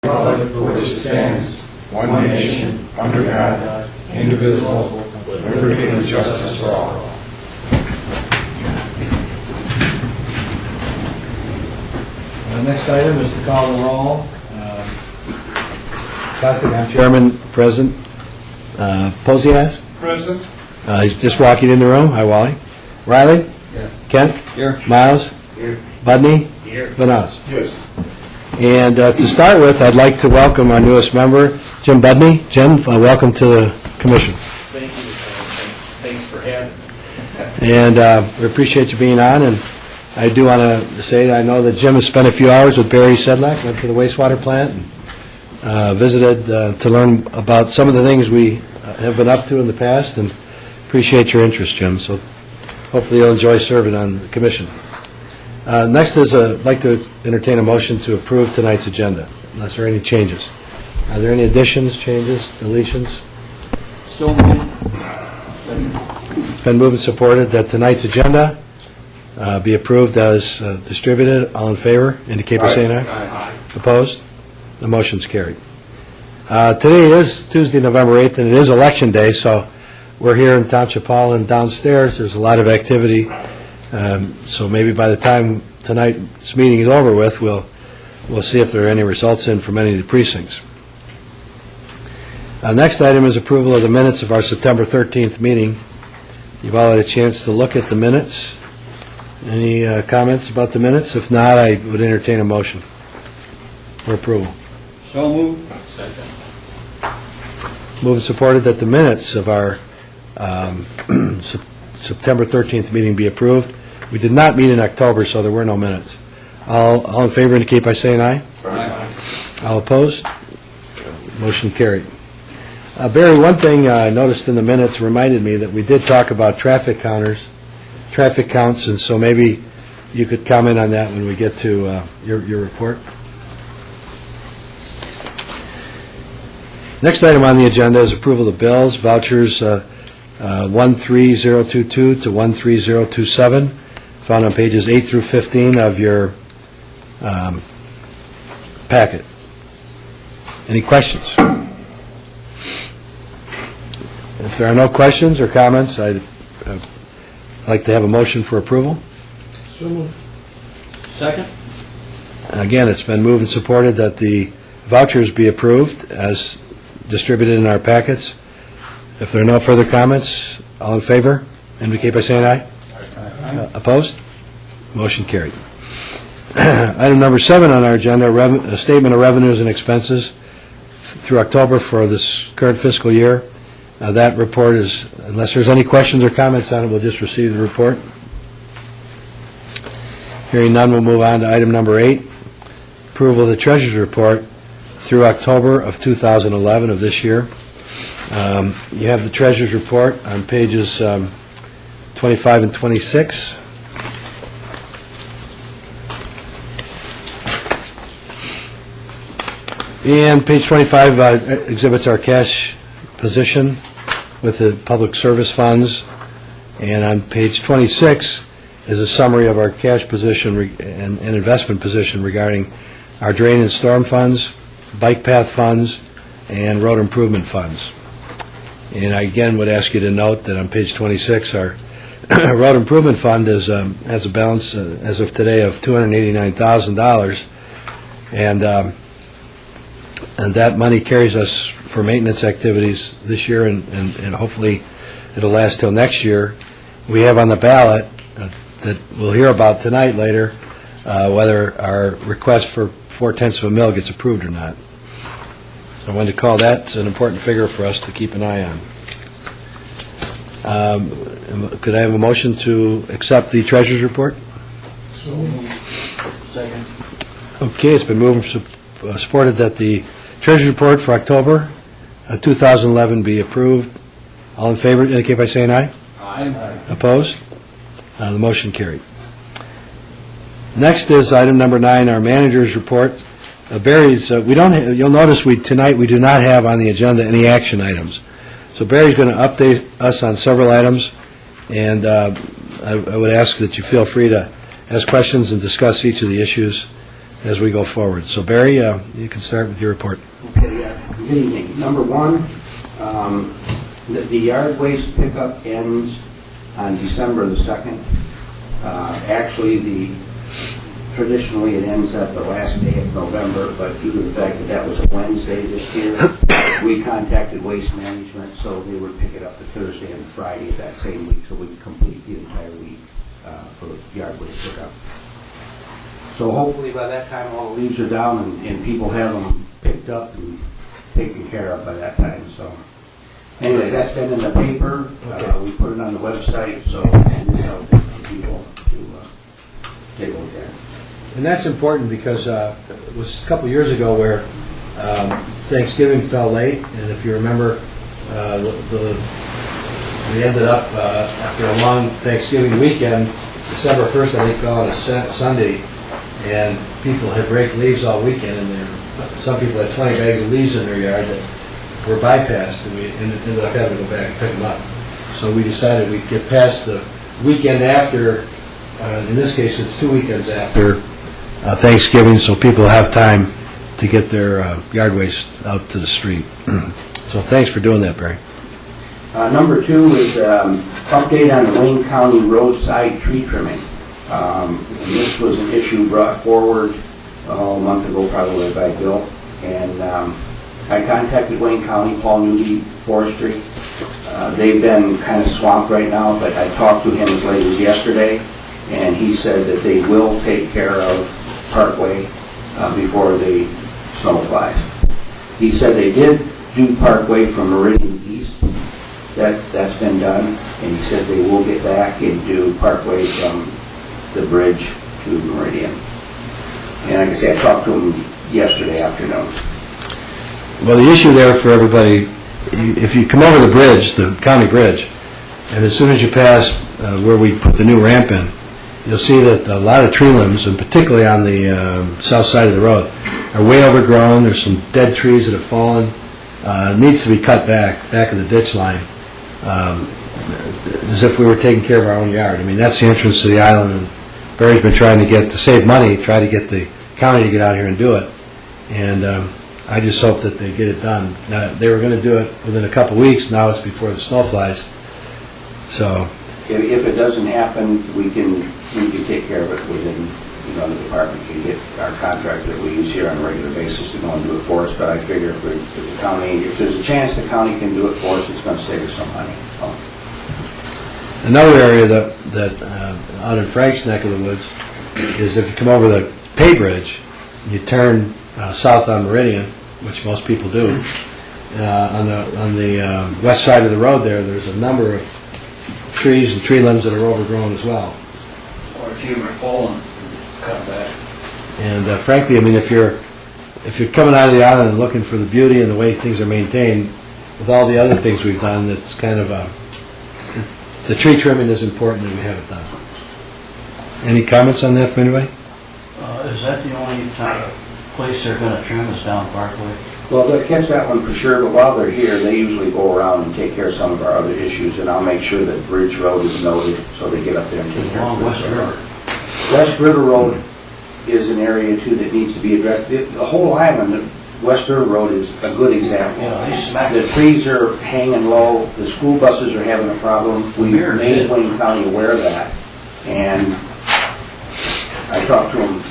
republic for which it stands, one nation, under God, indivisible, with liberty and justice for all. The next item is to call the roll. Costigan, Chairman, present. Posias? Present. He's just walking in the room. Hi, Wally. Riley? Yes. Kent? Here. Miles? Here. Budney? Here. Vanaz. Yes. And to start with, I'd like to welcome our newest member, Jim Budney. Jim, welcome to the Commission. Thank you. Thanks for having me. And we appreciate you being on. And I do want to say I know that Jim has spent a few hours with Barry Sedlak, went to the wastewater plant, and visited to learn about some of the things we have been up to in the past, and appreciate your interest, Jim. So hopefully you'll enjoy serving on the Commission. Next is I'd like to entertain a motion to approve tonight's agenda, unless there are any changes. Are there any additions, changes, deletions? So moved. It's been moved and supported that tonight's agenda be approved as distributed. All in favor, indicate by saying aye. Aye. Opposed? The motion's carried. Today is Tuesday, November 8th, and it is Election Day, so we're here in Township Hall and downstairs. There's a lot of activity, so maybe by the time tonight's meeting is over with, we'll see if there are any results in from any of the precincts. Next item is approval of the minutes of our September 13th meeting. You've all had a chance to look at the minutes. Any comments about the minutes? If not, I would entertain a motion for approval. So moved. Second. Moved and supported that the minutes of our September 13th meeting be approved. We did not meet in October, so there were no minutes. All in favor indicate by saying aye. Aye. All opposed? Motion carried. Barry, one thing I noticed in the minutes reminded me that we did talk about traffic counts, and so maybe you could comment on that when we get to your report. Next item on the agenda is approval of bills, vouchers 13022 to 13027, found on pages 8 through 15 of your packet. Any questions? If there are no questions or comments, I'd like to have a motion for approval. So moved. Second. Again, it's been moved and supported that the vouchers be approved as distributed in our packets. If there are no further comments, all in favor indicate by saying aye. Aye. Opposed? Motion carried. Item number 7 on our agenda, a statement of revenues and expenses through October for this current fiscal year. That report is, unless there's any questions or comments on it, we'll just receive the report. Hearing none, we'll move on to item number 8, approval of the Treasurer's report through October of 2011 of this year. You have the Treasurer's report on pages 25 and 26. And page 25 exhibits our cash position with the public service funds, and on page 26 is a summary of our cash position and investment position regarding our drain and storm funds, bike path funds, and road improvement funds. And I again would ask you to note that on page 26 our road improvement fund has a balance as of today of $289,000, and that money carries us for maintenance activities this year, and hopefully it'll last till next year. We have on the ballot that we'll hear about tonight later whether our request for 0.4 of a mil gets approved or not. So I wanted to call that an important figure for us to keep an eye on. Could I have a motion to accept the Treasurer's report? So moved. Second. Okay, it's been moved and supported that the Treasurer's report for October 2011 be approved. All in favor indicate by saying aye. Aye. Opposed? The motion carried. Next is item number 9, our manager's report. Barry's, you'll notice tonight we do not have on the agenda any action items. So Barry's going to update us on several items, and I would ask that you feel free to ask questions and discuss each of the issues as we go forward. So Barry, you can start with your report. Okay, good evening. Number one, the yard waste pickup ends on December the 2nd. Actually, traditionally it ends at the last day of November, but due to the fact that that was a Wednesday this year, we contacted Waste Management, so they would pick it up the Thursday and Friday of that same week, so we could complete the entire week for yard waste pickup. So hopefully by that time all the leaves are down and people have them picked up and taken care of by that time. So anyway, that's been in the paper. We put it on the website, so we know for people to take a look at it. And that's important because it was a couple years ago where Thanksgiving fell late, and if you remember, we ended up, after a long Thanksgiving weekend, December 1st, I think, fell on a Sunday, and people had raked leaves all weekend, and some people had 20 bags of leaves in their yard that were bypassed, and we ended up having to go back and pick them up. So we decided we'd get past the weekend after, in this case it's 2 weekends after Thanksgiving, so people have time to get their yard waste out to the street. So thanks for doing that, Barry. Number two is update on the Wayne County roadside tree trimming. And this was an issue brought forward a month ago probably by Bill. And I contacted Wayne County, Paul Newby Forestry. They've been kind of swamped right now, but I talked to him as late as yesterday, and he said that they will take care of Parkway before the snow flies. He said they did do Parkway from Meridian East. That's been done, and he said they will get back and do Parkway from the bridge to Meridian. And like I said, I talked to him yesterday afternoon. Well, the issue there for everybody, if you come over the bridge, the county bridge, and as soon as you pass where we put the new ramp in, you'll see that a lot of tree limbs, and particularly on the south side of the road, are way overgrown. There's some dead trees that have fallen. It needs to be cut back of the ditch line, as if we were taking care of our own yard. I mean, that's the entrance to the island, and Barry's been trying to save money, try to get the county to get out here and do it. And I just hope that they get it done. Now, they were going to do it within a couple weeks. Now it's before the snow flies. So if it doesn't happen, we can take care of it within, the department can get our contractor that we use here on a regular basis to go and do it for us. But I figure if the county, if there's a chance the county can do it for us, it's going to save us some money. So. Another area that out in Frank's neck of the woods is if you come over the Pay Bridge, you turn south on Meridian, which most people do. On the west side of the road there's a number of trees and tree limbs that are overgrown as well. Or if you were falling, cut back. And frankly, I mean, if you're coming out of the island and looking for the beauty and the way things are maintained, with all the other things we've done, it's kind of the tree trimming is important that we have it done. Any comments on that from anybody? Is that the only place they're going to trim is down Parkway? Well, they'll catch that one for sure, but while they're here, they usually go around and take care of some of our other issues, and I'll make sure that Bridge Road is noted so they get up there and take care of it. West River. West River Road is an area, too, that needs to be addressed. The whole island, West River Road is a good example. Yeah, they smacked The trees are hanging low, the school buses are having a problem. We made Wayne County aware of that, and I talked to them.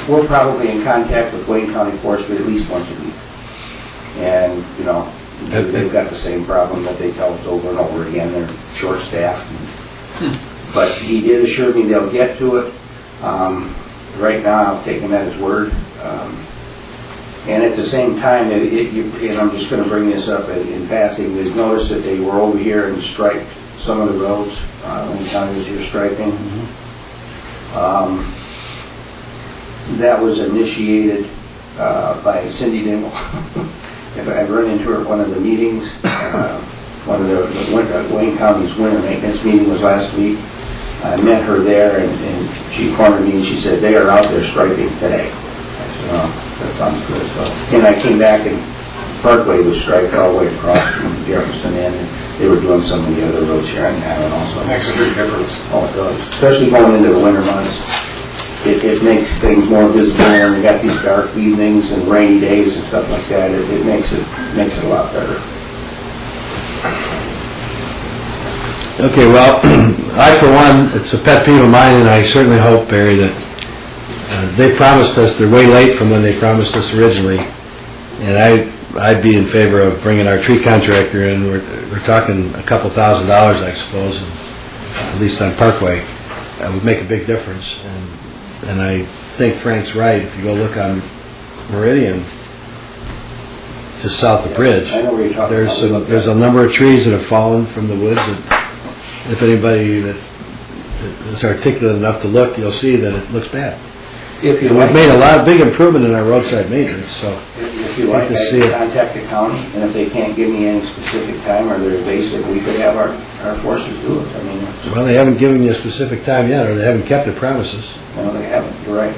We're probably in contact with Wayne County Forestry at least once a week. And, they've got the same problem that they tell us over and over again. They're short-staffed. But he did assure me they'll get to it. Right now, I'll take him at his word. And at the same time, and I'm just going to bring this up in passing, we've noticed that they were over here and striped some of the roads. Wayne County was here striping. That was initiated by Cindy Dingle. I've run into her at one of the meetings. One of the Wayne County's winter maintenance meeting was last week. I met her there, and she cornered me, and she said, they are out there striping today. I said, oh, that sounds good. So, and I came back, and Parkway was striped all the way across from Jefferson Inn, and they were doing some of the other roads here on the island also. Makes a big difference. Oh, it does, especially going into the winter months. it makes things more visible when we got these dark evenings and rainy days and stuff like that. It makes it a lot better. Okay, well, I, for one, it's a pet peeve of mine, and I certainly hope, Barry, that they promised us, they're way late from when they promised us originally, and I'd be in favor of bringing our tree contractor in. We're talking a couple $1,000s, I suppose, at least on Parkway. That would make a big difference, and I think Frank's right. If you go look on Meridian, just south of the bridge, I know where you're talking about. there's a number of trees that have fallen from the woods that, if anybody that is articulate enough to look, you'll see that it looks bad. If you And like, we've made a big improvement in our roadside maintenance, so if you like, to I see can it. contact the county, and if they can't give me any specific time or they're evasive, we could have our forces do it. I mean, well, they haven't given you a specific time yet, or they haven't kept their promises. no, they haven't. You're right.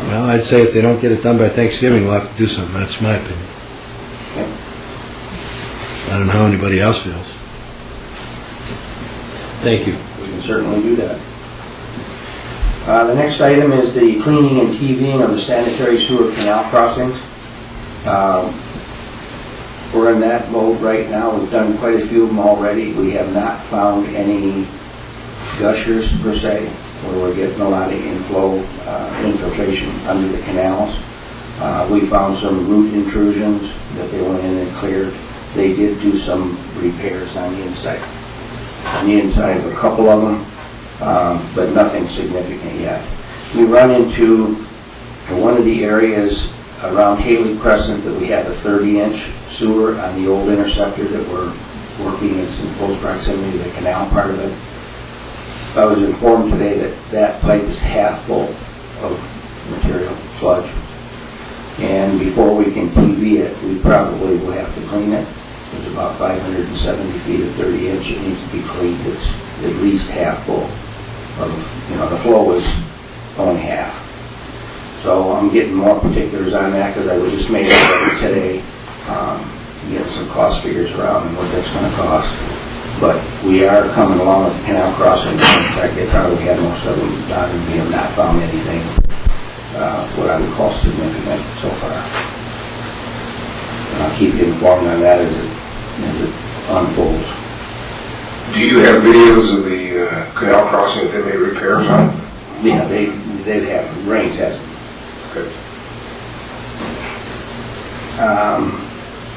Well, I'd say if they don't get it done by Thanksgiving, we'll have to do something. That's my opinion. Yep. I don't know how anybody else feels. Thank you. We can certainly do that. The next item is the cleaning and TVing of the sanitary sewer canal crossings. We're in that mode right now. We've done quite a few of them already. We have not found any gushers per se, where we're getting a lot of infiltration under the canals. We found some root intrusions that they went in and cleared. They did do some repairs on the inside. On the inside of a couple of them, but nothing significant yet. We run into one of the areas around Haley Crescent that we have a 30-inch sewer on the old interceptor that we're working. It's in close proximity to the canal part of it. I was informed today that that pipe is half full of material, sludge. And before we can TV it, we probably will have to clean it. There's about 570 feet of 30-inch. It needs to be cleaned. It's at least half full. The flow is only half. So I'm getting more particulars on that because I was just making it today, getting some cost figures around and what that's going to cost. But we are coming along with the canal crossing. In fact, they probably had most of them done, and we have not found anything what I would call significant so far. And I'll keep you informed on that as it unfolds. Do you have videos of the canal crossings they made repairs on? Yeah, they've had, Rains has them. Good.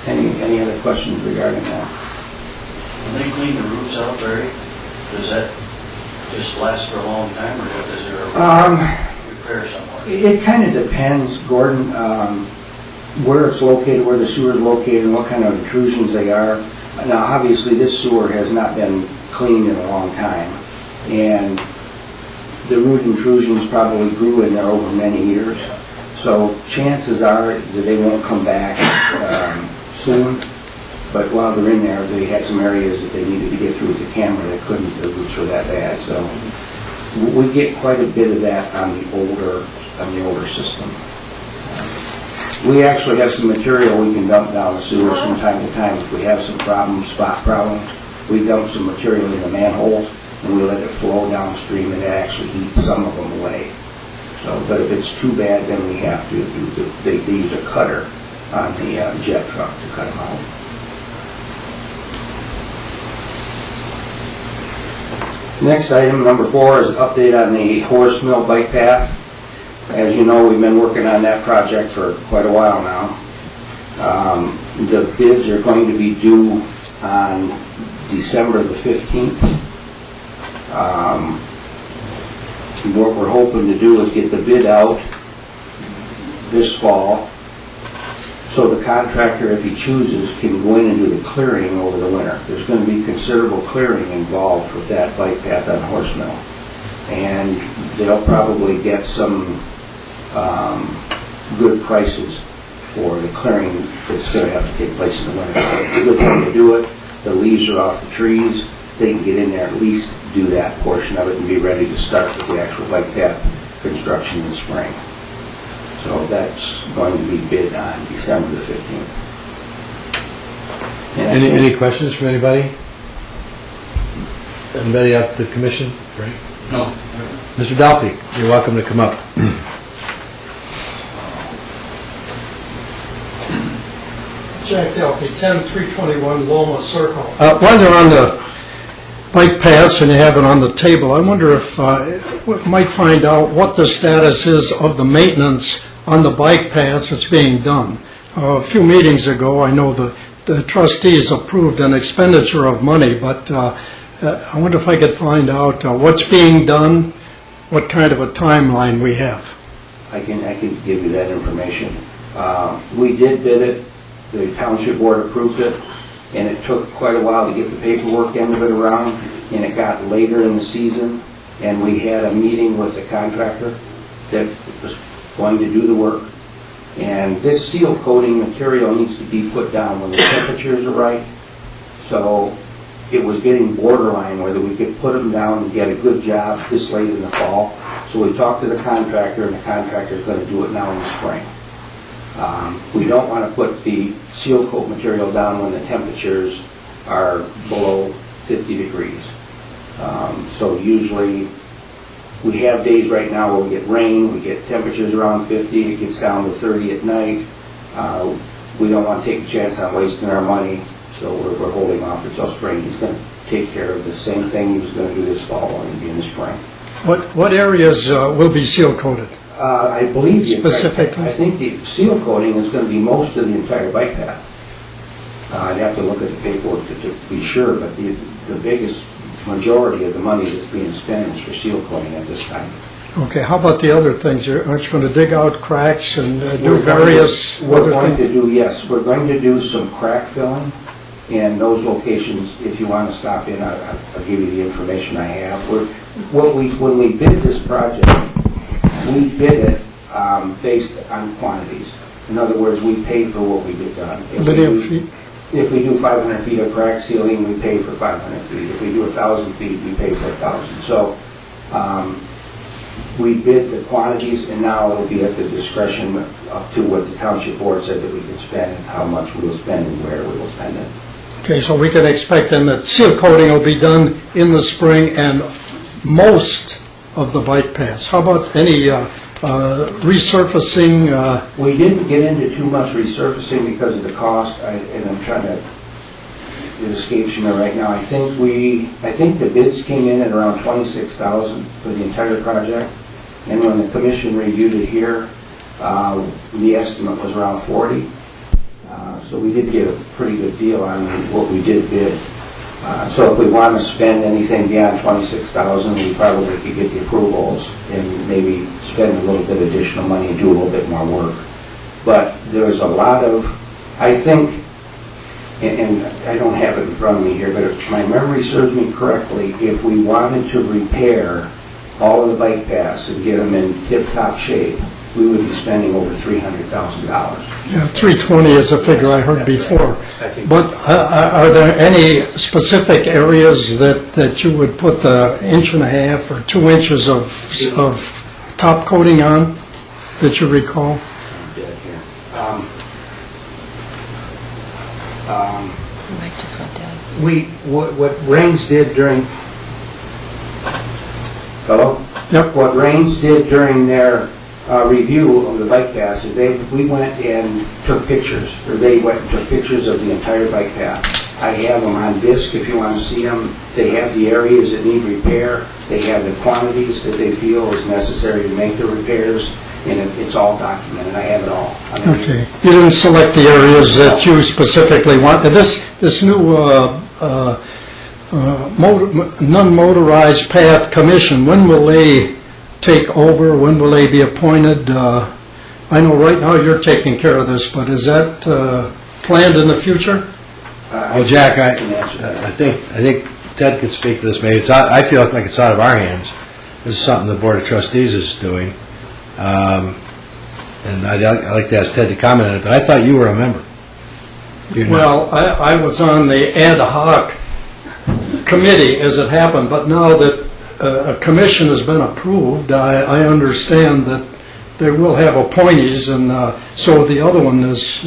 Any other questions regarding that? When they clean the roofs out, Barry, does that just last for a long time, or is there a repair somewhere? It kind of depends, Gordon, where it's located, where the sewer is located, and what kind of intrusions they are. Now, obviously, this sewer has not been cleaned in a long time, and the root intrusions probably grew in there over many years. So chances are that they won't come back soon. But while they're in there, they had some areas that they needed to get through with the camera that couldn't. The roots were that bad. So we get quite a bit of that on the older system. We actually have some material we can dump down the sewer from time to time if we have some problems, spot problems. We dump some material in the manholes and we let it flow downstream, and it actually eats some of them away. So, but if it's too bad, then we have to they use a cutter on the jet truck to cut them out. Next item, number 4, is an update on the Horse Mill Bike Path. As you know, we've been working on that project for quite a while now. The bids are going to be due on December the 15th. What we're hoping to do is get the bid out this fall, so the contractor, if he chooses, can go in and do the clearing over the winter. There's going to be considerable clearing involved with that bike path on Horse Mill. And they'll probably get some good prices for the clearing that's going to have to take place in the winter. So it's a good time to do it. The leaves are off the trees. They can get in there, at least do that portion of it and be ready to start with the actual bike path construction in spring. So that's going to be bid on December the 15th. Any questions from anybody? Anybody up the commission? Frank? No. Mr. Dolphy, you're welcome to come up. Jack Delpy, 10321 Loma Circle. While they're on the bike paths and you have it on the table, I wonder if we might find out what the status is of the maintenance on the bike paths that's being done. A few meetings ago, I know the trustees approved an expenditure of money, but I wonder if I could find out what's being done, what kind of a timeline we have. I can give you that information. We did bid it, the township board approved it, and it took quite a while to get the paperwork end of it around, and it got later in the season, and we had a meeting with the contractor that was going to do the work. And this seal coating material needs to be put down when the temperatures are right. So it was getting borderline whether we could put them down and get a good job this late in the fall. So we talked to the contractor, and the contractor is going to do it now in the spring. We don't want to put the seal coat material down when the temperatures are below 50 degrees. So usually we have days right now where we get rain, we get temperatures around 50, it gets down to 30 at night. We don't want to take a chance on wasting our money, so we're holding off until spring. He's going to take care of the same thing he was going to do this fall and be in the spring. What areas will be seal coated? I believe Specifically? I think the seal coating is going to be most of the entire bike path. I'd have to look at the paperwork to be sure, but the biggest majority of the money that's being spent is for seal coating at this time. Okay, how about the other things? Aren't you going to dig out cracks and do various We're other going things? to do, yes, we're going to do some crack filling, and those locations, if you want to stop in, I'll give you the information I have. When we bid this project, we bid it based on quantities. In other words, we pay for what we get done. Linear feet? If we do 500 feet of crack sealing, we pay for 500 feet. If we do 1,000 feet, we pay for 1,000. So we bid the quantities, and now it'll be at the discretion up to what the township board said that we can spend, is how much we will spend and where we will spend it. Okay, so we can expect then that seal coating will be done in the spring and most of the bike paths. How about any resurfacing? We didn't get into too much resurfacing because of the cost, and I'm trying to, it escapes me right now. I think the bids came in at around $26,000 for the entire project, and when the commission reviewed it here, the estimate was around $40,000. So we did get a pretty good deal on what we did bid. So if we want to spend anything beyond $26,000, we probably could get the approvals and maybe spend a little bit additional money and do a little bit more work. But there's a lot of, I think, and I don't have it in front of me here, but if my memory serves me correctly, if we wanted to repair all of the bike paths and get them in tip-top shape, we would be spending over $300,000. Yeah, 320 is a figure I heard before. But are there any specific areas that you would put the 1.5 or 2 inches of top coating on that you recall? Mike just went down. What Rains did during... Hello? Yep. What Rains did during their review of the bike paths is we went and took pictures, or they went and took pictures of the entire bike path. I have them on disc if you want to see them. They have the areas that need repair. They have the quantities that they feel is necessary to make the repairs, and it's all documented. I have it all. Okay. You didn't select the areas that you specifically want. This new non-motorized path commission, when will they take over? When will they be appointed? I know right now you're taking care of this, but is that planned in the future? Well, Jack, I think Ted could speak to this. Maybe I feel like it's out of our hands. This is something the Board of Trustees is doing, and I'd like to ask Ted to comment on it. But I thought you were a member. Well, I was on the ad hoc committee as it happened, but now that a commission has been approved, I understand that they will have appointees, and so the other one is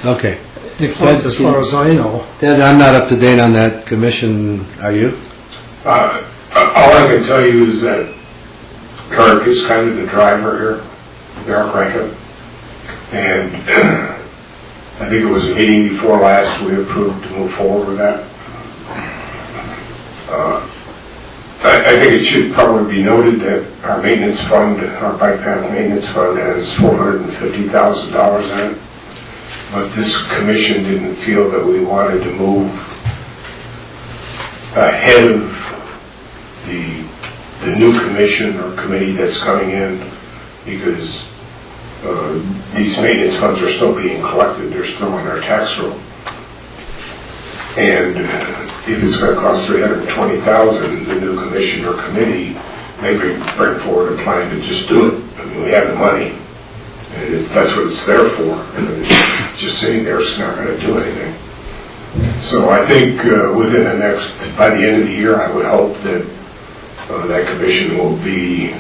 Okay. defunct as far as I know. Ted, I'm not up to date on that commission. Are you? I All I can tell you is that Eric is kind of the driver here, Eric Rankin. And I think it was a meeting before last we approved to move forward with that. I think it should probably be noted that our maintenance fund, our bike path maintenance fund has $450,000 in it. But this commission didn't feel that we wanted to move ahead of the new commission or committee that's coming in, because these maintenance funds are still being collected. They're still in our tax roll. And if it's going to cost $320,000, the new commission or committee may bring forward a plan to just do it. I mean, we have the money, and that's what it's there for. And it's just sitting there, it's not going to do anything. So I think within the next, by the end of the year, I would hope that that commission will be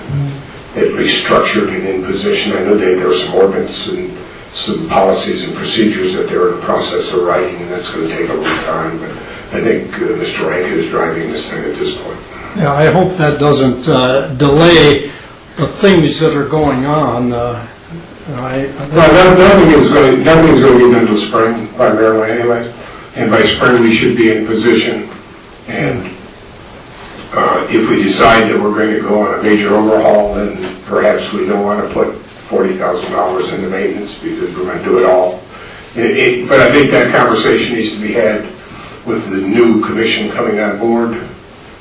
at least structured and in position. I know there are some ordinance and some policies and procedures that they're in the process of writing, and that's going to take a little time. But I think Mr. Rankin is driving this thing at this point. Yeah, I hope that doesn't delay the things that are going on. Nothing's going to get done until spring, primarily anyway. And by spring, we should be in position. And if we decide that we're going to go on a major overhaul, then perhaps we don't want to put $40,000 into maintenance because we're going to do it all. But I think that conversation needs to be had with the new commission coming on board,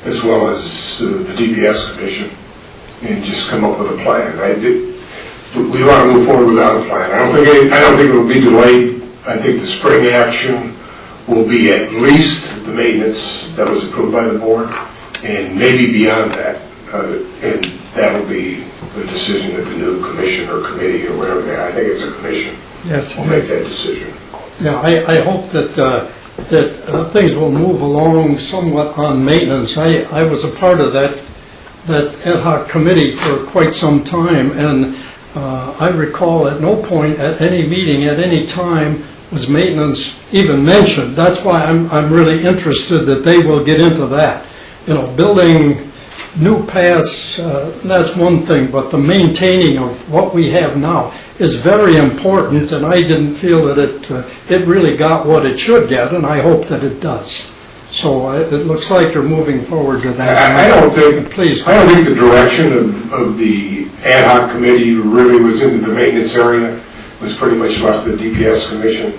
as well as the DPS Commission, and just come up with a plan. We want to move forward without a plan. I don't think it will be delayed. I think the spring action will be at least the maintenance that was approved by the board, and maybe beyond that. And that will be the decision that the new commission or committee or whatever I think it's a commission. Yes, will make that decision. Yeah, I hope that things will move along somewhat on maintenance. I was a part of that ad hoc committee for quite some time, and I recall at no point at any meeting at any time was maintenance even mentioned. That's why I'm really interested that they will get into that. You know, building new paths, that's one thing, but the maintaining of what we have now is very important, and I didn't feel that it really got what it should get, and I hope that it does. So it looks like you're moving forward to that. I don't think the direction of the ad hoc committee really was into the maintenance area. It was pretty much left to the DPS Commission.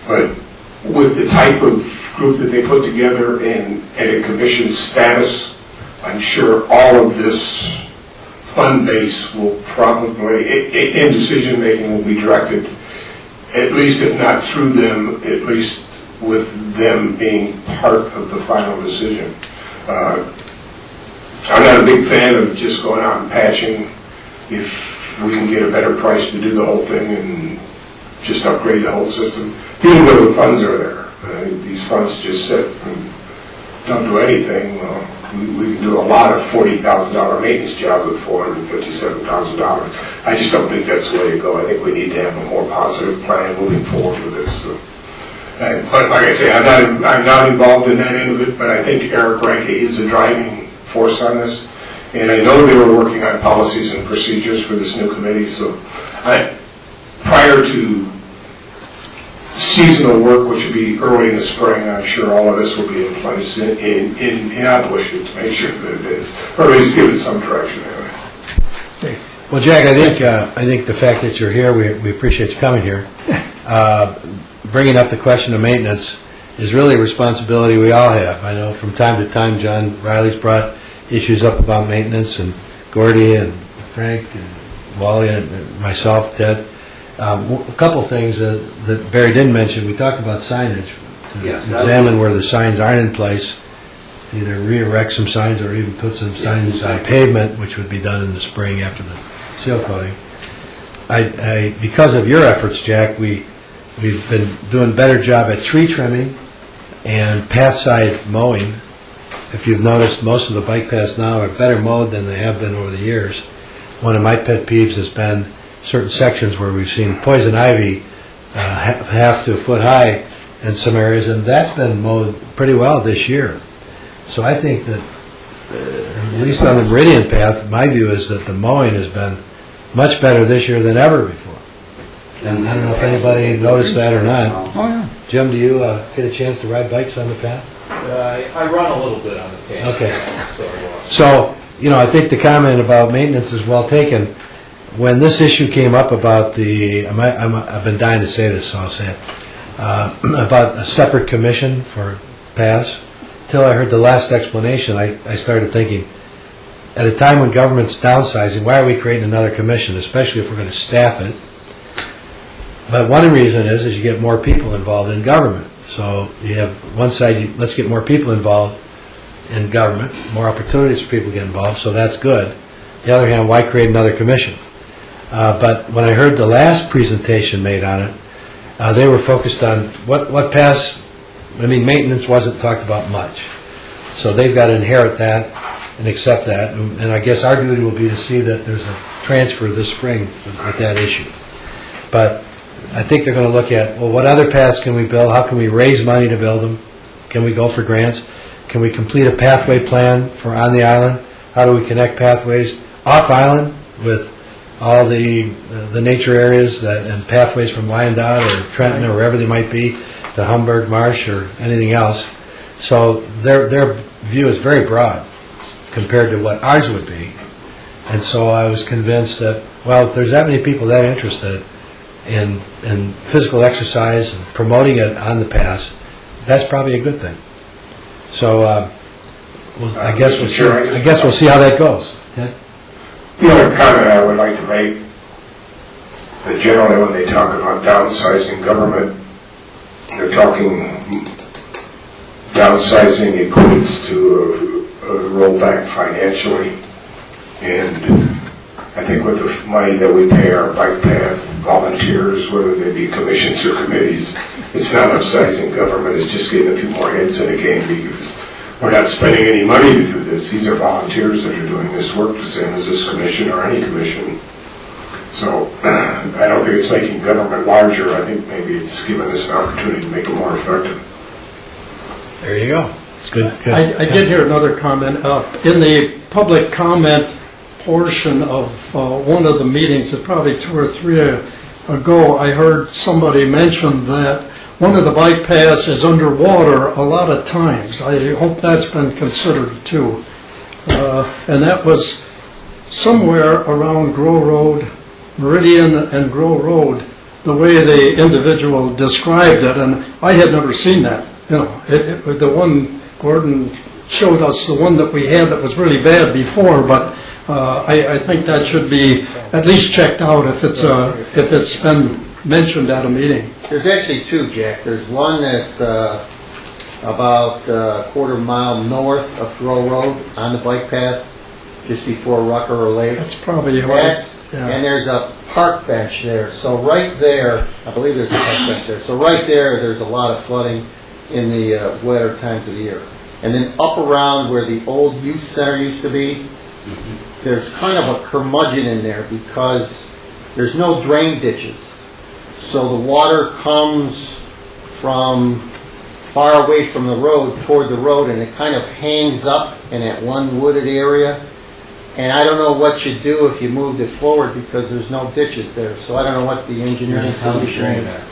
But with the type of group that they put together and at a commission status, I'm sure all of this fund base will probably, in decision making, will be directed, at least if not through them, at least with them being part of the final decision. I'm not a big fan of just going out and patching. If we can get a better price to do the whole thing and just upgrade the whole system, even though the funds are there. These funds just sit and don't do anything. Well, we can do a lot of $40,000 maintenance jobs with $457,000. I just don't think that's the way to go. I think we need to have a more positive plan moving forward with this. So, but like I say, I'm not involved in that end of it, but I think Eric Ranke is the driving force on this. And I know they were working on policies and procedures for this new committee. So prior to seasonal work, which will be early in the spring, I'm sure all of this will be in place in opposition to make sure that it is, or at least give it some direction anyway. Okay. Well, Jack, I think the fact that you're here, we appreciate you coming here. Bringing up the question of maintenance is really a responsibility we all have. I know from time to time John Riley's brought issues up about maintenance, and Gordy and Frank and Wally and myself, Ted. A couple things that Barry didn't mention. We talked about signage. To examine where the signs aren't in place, either re-erect some signs or even put some signs on pavement, which would be done in the spring after the seal coating. Because of your efforts, Jack, we've been doing a better job at tree trimming and path side mowing. If you've noticed, most of the bike paths now are better mowed than they have been over the years. One of my pet peeves has been certain sections where we've seen poison ivy half to a foot high in some areas, and that's been mowed pretty well this year. So I think that at least on the Meridian path, my view is that the mowing has been much better this year than ever before. And I don't know if anybody noticed that or not. Oh, yeah. Jim, do you get a chance to ride bikes on the path? I run a little bit on the path. Okay. So, So, I think the comment about maintenance is well taken. When this issue came up about I've been dying to say this, so I'll say it, about a separate commission for paths, till I heard the last explanation, I started thinking, at a time when government's downsizing, why are we creating another commission, especially if we're going to staff it? But one reason is you get more people involved in government. So you have one side, let's get more people involved in government, more opportunities for people to get involved, so that's good. On the other hand, why create another commission? But when I heard the last presentation made on it, they were focused on what paths, maintenance wasn't talked about much. So they've got to inherit that and accept that, and I guess our duty will be to see that there's a transfer this spring with that issue. But I think they're going to look at, well, what other paths can we build? How can we raise money to build them? Can we go for grants? Can we complete a pathway plan for on the island? How do we connect pathways off island with all the nature areas and pathways from Wyandotte or Trenton or wherever they might be to Humberg Marsh or anything else? So their view is very broad compared to what ours would be. And so I was convinced that, well, if there's that many people that interested in physical exercise and promoting it on the pass, that's probably a good thing. So I guess we'll see how that goes. Ted? The other comment I would like to make, that generally when they talk about downsizing government, they're talking downsizing equates to a rollback financially. And I think with the money that we pay our bike path volunteers, whether they be commissions or committees, it's not upsizing government, it's just getting a few more heads in the game, because we're not spending any money to do this. These are volunteers that are doing this work, the same as this commission or any commission. So I don't think it's making government larger. I think maybe it's giving us an opportunity to make it more effective. There you go. It's good. I did hear another comment. In the public comment portion of one of the meetings, probably 2 or 3 ago, I heard somebody mention that one of the bike paths is underwater a lot of times. I hope that's been considered too. And that was somewhere around Grow Road, Meridian and Grow Road, the way the individual described it, and I had never seen that. The one Gordon showed us, the one that we had that was really bad before, but I think that should be at least checked out if it's been mentioned at a meeting. There's actually 2, Jack. There's one that's about a quarter mile north of Grow Road on the bike path, just before Rucker or Lake. That's probably And there's a park bench there. So right there, I believe there's a park bench there. So right there's a lot of flooding in the wetter times of the year. And then up around where the old youth center used to be, there's kind of a curmudgeon in there because there's no drain ditches. So the water comes from far away from the road toward the road, and it kind of hangs up in that one wooded area. And I don't know what you do if you moved it forward because there's no ditches there. So I don't know what the engineering solution is.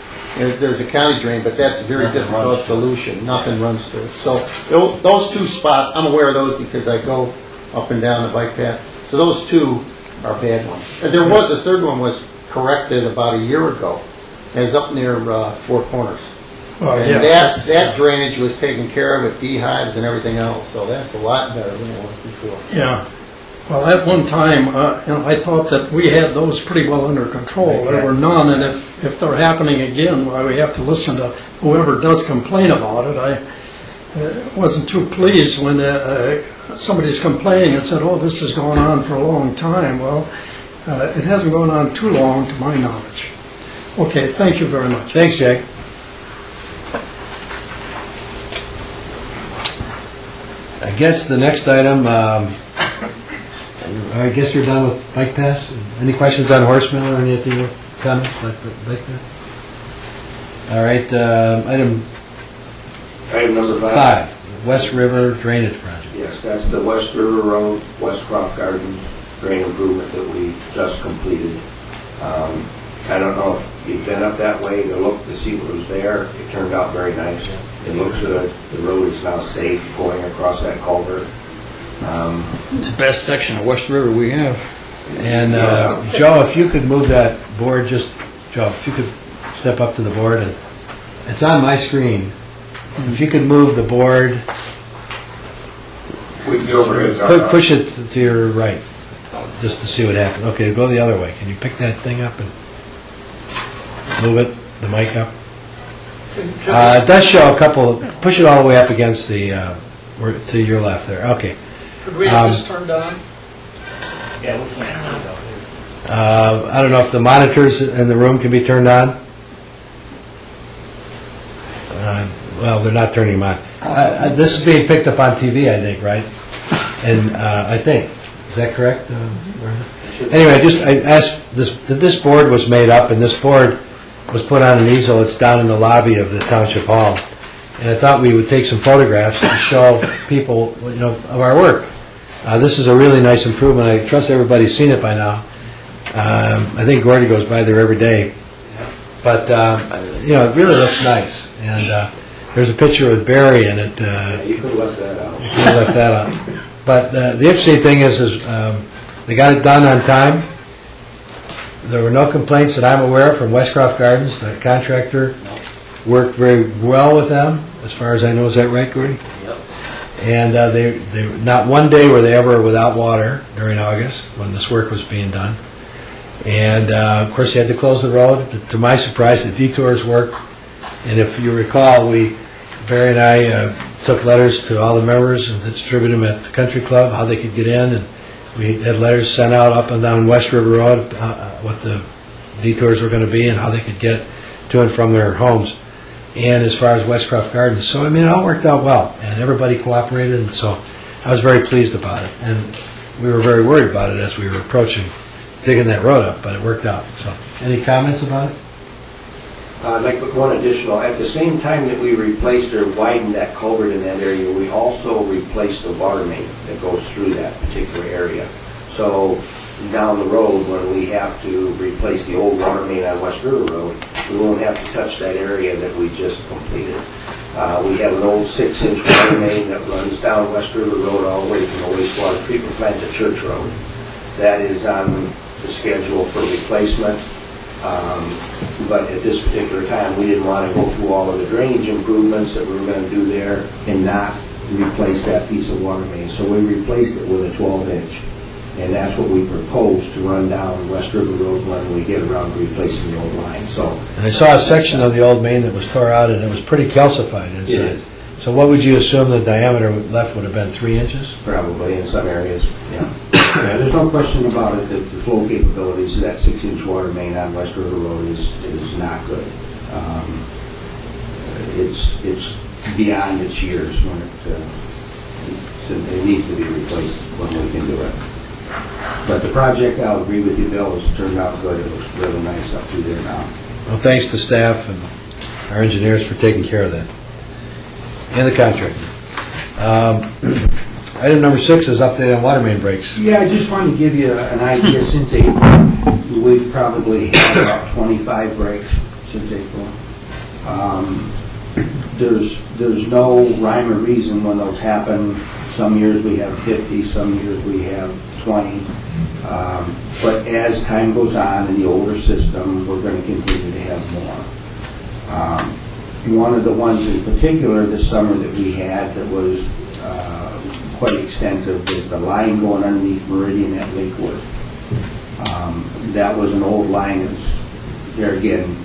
There's a county drain, but that's a very difficult solution. Nothing runs through it. So those 2 spots, I'm aware of those because I go up and down the bike path. So those 2 are bad ones. And there was a third one was corrected about a year ago. It was up near Four Corners. And that drainage was taken care of with beehives and everything else. So that's a lot better than it was before. Yeah. Well, at one time, I thought that we had those pretty well under control. There were none, and if they're happening again, why we have to listen to whoever does complain about it. I wasn't too pleased when somebody's complaining and said, oh, this has gone on for a long time. Well, it hasn't gone on too long, to my knowledge. Okay, thank you very much. Thanks, Jake. I guess the next item, I guess you're done with bike pass. Any questions on Horseman or anything with comments about bike pass? All right, Item number 5. West River Drainage Project. Yes. Yes, that's the West River Road, Westcroft Gardens drain improvement that we just completed. I don't know if you've been up that way to look to see what was there. It turned out very nice. It looks good. The road is now safe going across that culvert. It's the best section of West River we have. And Joe, if you could move that board, Joe, if you could step up to the board, and it's on my screen. If you could move the board, With the overheads on. push it to your right, just to see what happens. Okay, go the other way. Can you pick that thing up and move it, the mic up? It does show a couple, push it all the way up against the, to your left there. Okay. Could we have this turned on? Yeah, we can't see it out here. I don't know if the monitors in the room can be turned on. Well, they're not turning them on. This is being picked up on TV, I think, right? And I think, is that correct? Anyway, I asked, this board was made up, and this board was put on an easel. It's down in the lobby of the Township Hall. And I thought we would take some photographs to show people, of our work. This is a really nice improvement. I trust everybody's seen it by now. I think Gordy goes by there every day. But, it really looks nice. And there's a picture with Barry in it. You could have left that out. You could have left that out. But the interesting thing is they got it done on time. There were no complaints that I'm aware of from Westcroft Gardens. The contractor worked very well with them, as far as I know. Is that right, Gordy? Yep. And they not one day were they ever without water during August when this work was being done. And of course, you had to close the road. To my surprise, the detours worked. And if you recall, Barry and I took letters to all the members and distributed them at the country club how they could get in. And we had letters sent out up and down West River Road what the detours were going to be and how they could get to and from their homes. And as far as Westcroft Gardens, so it all worked out well, and everybody cooperated, and so I was very pleased about it. And we were very worried about it as we were approaching digging that road up, but it worked out. So, any comments about it? I'd like to put one additional. At the same time that we replaced or widened that culvert in that area, we also replaced the water main that goes through that particular area. So down the road, when we have to replace the old water main on West River Road, we won't have to touch that area that we just completed. We have an old 6-inch water main that runs down West River Road all the way from the wastewater treatment plant to Church Road. That is on the schedule for replacement. But at this particular time, we didn't want to go through all of the drainage improvements that we were going to do there and not replace that piece of water main. So we replaced it with a 12-inch. And that's what we propose to run down West River Road when we get around to replacing the old line. So, And I saw a section of the old main that was tore out, and it was pretty calcified inside. It is. So what would you assume the diameter left would have been, 3 inches? probably in some areas, yeah. Yeah, there's no question about it that the flow capabilities of that 6-inch water main on West River Road is not good. It's beyond its years when it needs to be replaced when we can do it. But the project, I'll agree with you, Bill, has turned out good. It looks really nice up through there now. Well, thanks to staff and our engineers for taking care of that, and the contractor. Item number 6 is update on water main breaks. Yeah, I just wanted to give you an idea. Since April, we've probably had about 25 breaks since April. There's no rhyme or reason when those happen. Some years we have 50, some years we have 20. But as time goes on in the older system, we're going to continue to have more. One of the ones in particular this summer that we had that was quite extensive was the line going underneath Meridian at Lakewood. That was an old line that's, there again,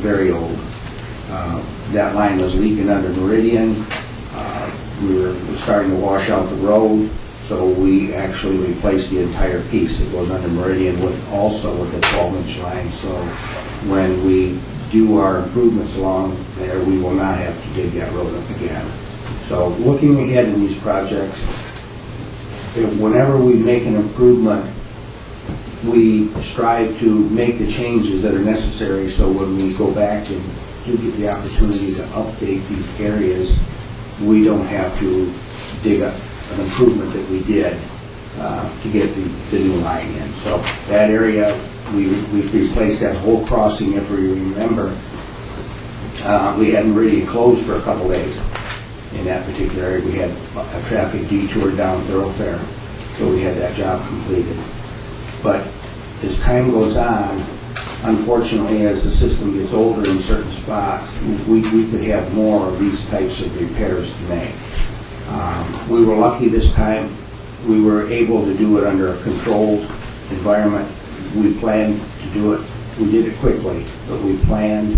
very old. That line was leaking under Meridian. We were starting to wash out the road, so we actually replaced the entire piece. It goes under Meridian also with a 12-inch line, so when we do our improvements along there, we will not have to dig that road up again. So looking ahead in these projects, whenever we make an improvement, we strive to make the changes that are necessary so when we go back and do get the opportunity to update these areas, we don't have to dig up an improvement that we did to get the new line in. So that area, we replaced that whole crossing, if you remember. We hadn't really closed for a couple days in that particular area. We had a traffic detour down thoroughfare, so we had that job completed. But as time goes on, unfortunately, as the system gets older in certain spots, we could have more of these types of repairs to make. We were lucky this time. We were able to do it under a controlled environment. We planned to do it. We did it quickly, but we planned,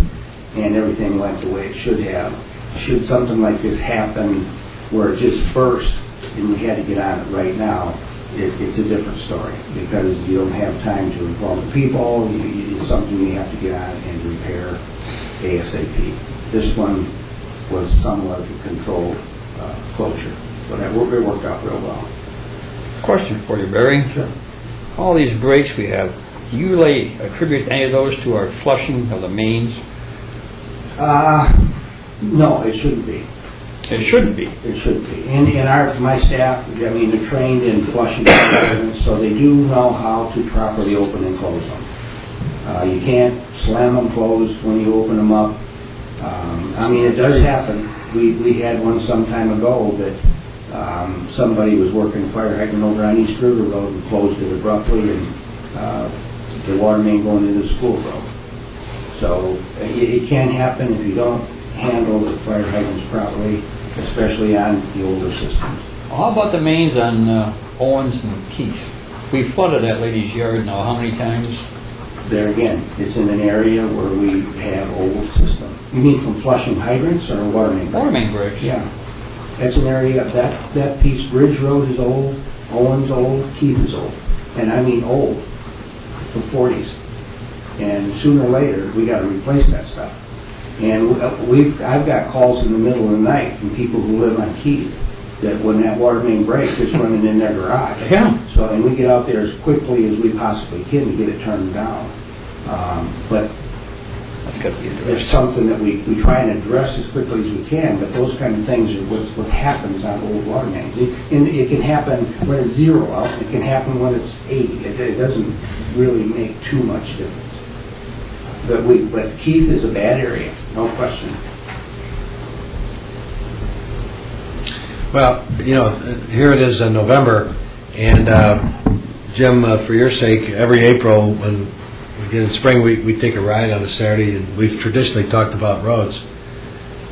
and everything went the way it should have. Should something like this happen where it just burst and we had to get on it right now, it's a different story, because you don't have time to inform the people. It's something you have to get on and repair ASAP. This one was somewhat of a controlled closure, so that it worked out real well. Question for you, Barry. Sure. All these breaks we have, do you really attribute any of those to our flushing of the mains? No, it shouldn't be. It shouldn't be. It should be. And my staff, I mean, they're trained in flushing hydrants, so they do know how to properly open and close them. You can't slam them closed when you open them up. I mean, it does happen. We had one some time ago that somebody was working a fire hydrant over on East River Road and closed it abruptly, and the water main going into the school broke. So it can happen if you don't handle the fire hydrants properly, especially on the older systems. How about the mains on Owens and Keith? We flooded that lady's yard now how many times? There again, it's in an area where we have old system. You mean from flushing hydrants or water main breaks? Water main breaks. Yeah. That's an area, that piece, Bridge Road is old, Owens old, Keith is old. And I mean old, from 40s. And sooner or later, we got to replace that stuff. And I've got calls in the middle of the night from people who live on Keith that when that water main breaks, it's running in their garage. Yeah. So, and we get out there as quickly as we possibly can to get it turned down. But That's got to be there's addressed. something that we try and address as quickly as we can, but those kind of things are what happens on old water mains. It can happen when it's 0 out, it can happen when it's 80. It doesn't really make too much difference. But Keith is a bad area, no question. Well, here it is in November, and Jim, for your sake, every April when we get in spring, we take a ride on a Saturday, and we've traditionally talked about roads,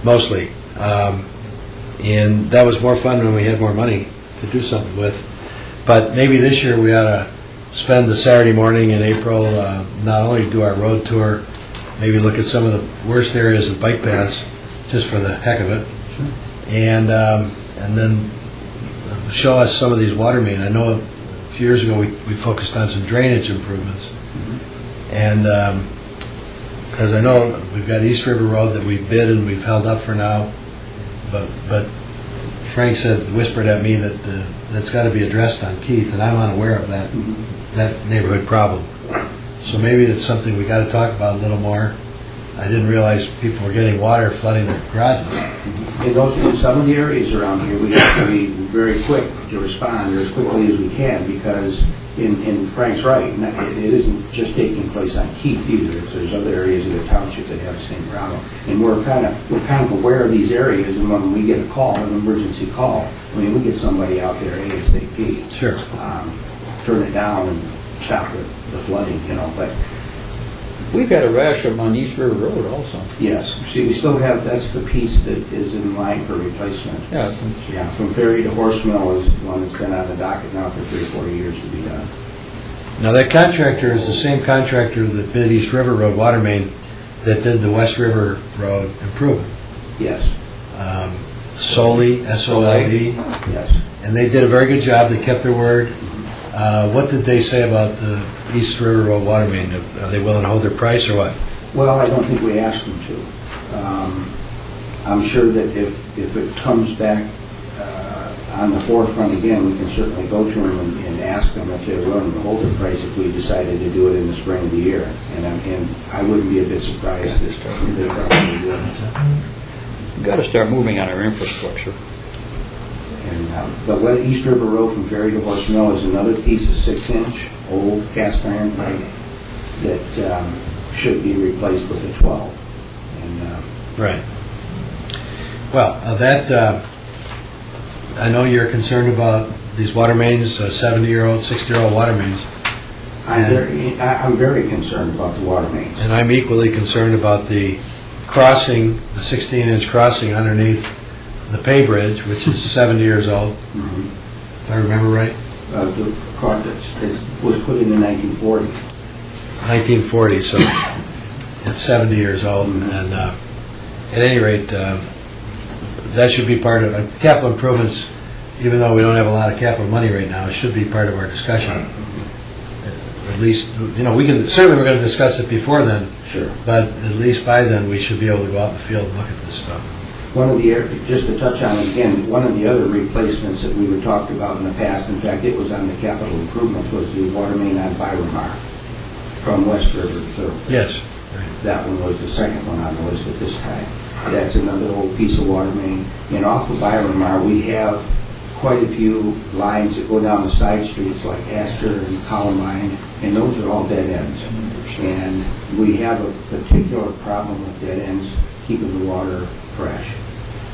mostly. And that was more fun when we had more money to do something with. But maybe this year we ought to spend the Saturday morning in April, not only do our road tour, maybe look at some of the worst areas of bike paths, just for the heck of it. Sure. And then show us some of these water main. I know a few years ago we focused on some drainage improvements. And because I know we've got East River Road that we've bid and we've held up for now, but Frank whispered at me that that's got to be addressed on Keith, and I'm unaware of that neighborhood problem. So maybe it's something we got to talk about a little more. I didn't realize people were getting water flooding their garages. In some of the areas around here, we have to be very quick to respond as quickly as we can, because in Frank's right, it isn't just taking place on Keith either. There's other areas of the township that have the same problem, and we're kind of aware of these areas. And when we get a call, an emergency call, we get somebody out there ASAP. Sure. Turn it down and stop the flooding, But We've got a rash of them on East River Road also. yes, see, we still have. That's the piece that is in line for replacement. Yeah, From Ferry to Horse Mill is one that's been on the docket now for 3 or 4 years to be done. Now that contractor is the same contractor that bid East River Road water main that did the West River Road improvement. Yes, Solely, S-O-L-E. yes. And they did a very good job. They kept their word. What did they say about the East River Road water main? Are they willing to hold their price or what? Well, I don't think we asked them to. I'm sure that if it comes back on the forefront again, we can certainly go to them and ask them if they're willing to hold their price if we decided to do it in the spring of the year. And I wouldn't be a bit surprised if they probably would. We've got to start moving on our infrastructure. And the East River Road from Ferry to Horse Mill is another piece of 6-inch old cast iron pipe that should be replaced with a 12. And Right. Well, I know you're concerned about these water mains, 70-year-old, 60-year-old water mains. I'm very concerned about the water mains. And I'm equally concerned about the crossing, the 16-inch crossing underneath the Pay Bridge, which is 70 years old, if I remember right. The car that was put in the 1940s. 1940, so it's 70 years old. And at any rate, that should be part of capital improvements. Even though we don't have a lot of capital money right now, it should be part of our discussion. At least, we're going to discuss it before then. Sure. But at least by then, we should be able to go out in the field and look at this stuff. Just to touch on it again, one of the other replacements that we were talked about in the past, in fact, it was on the capital improvements, was the water main on Byramar from West River to Third. Yes. That one was the second one on the list at this time. That's another old piece of water main. And off of Byramar, we have quite a few lines that go down the side streets like Astor and Columbine, and those are all dead ends. And we have a particular problem with dead ends, keeping the water fresh.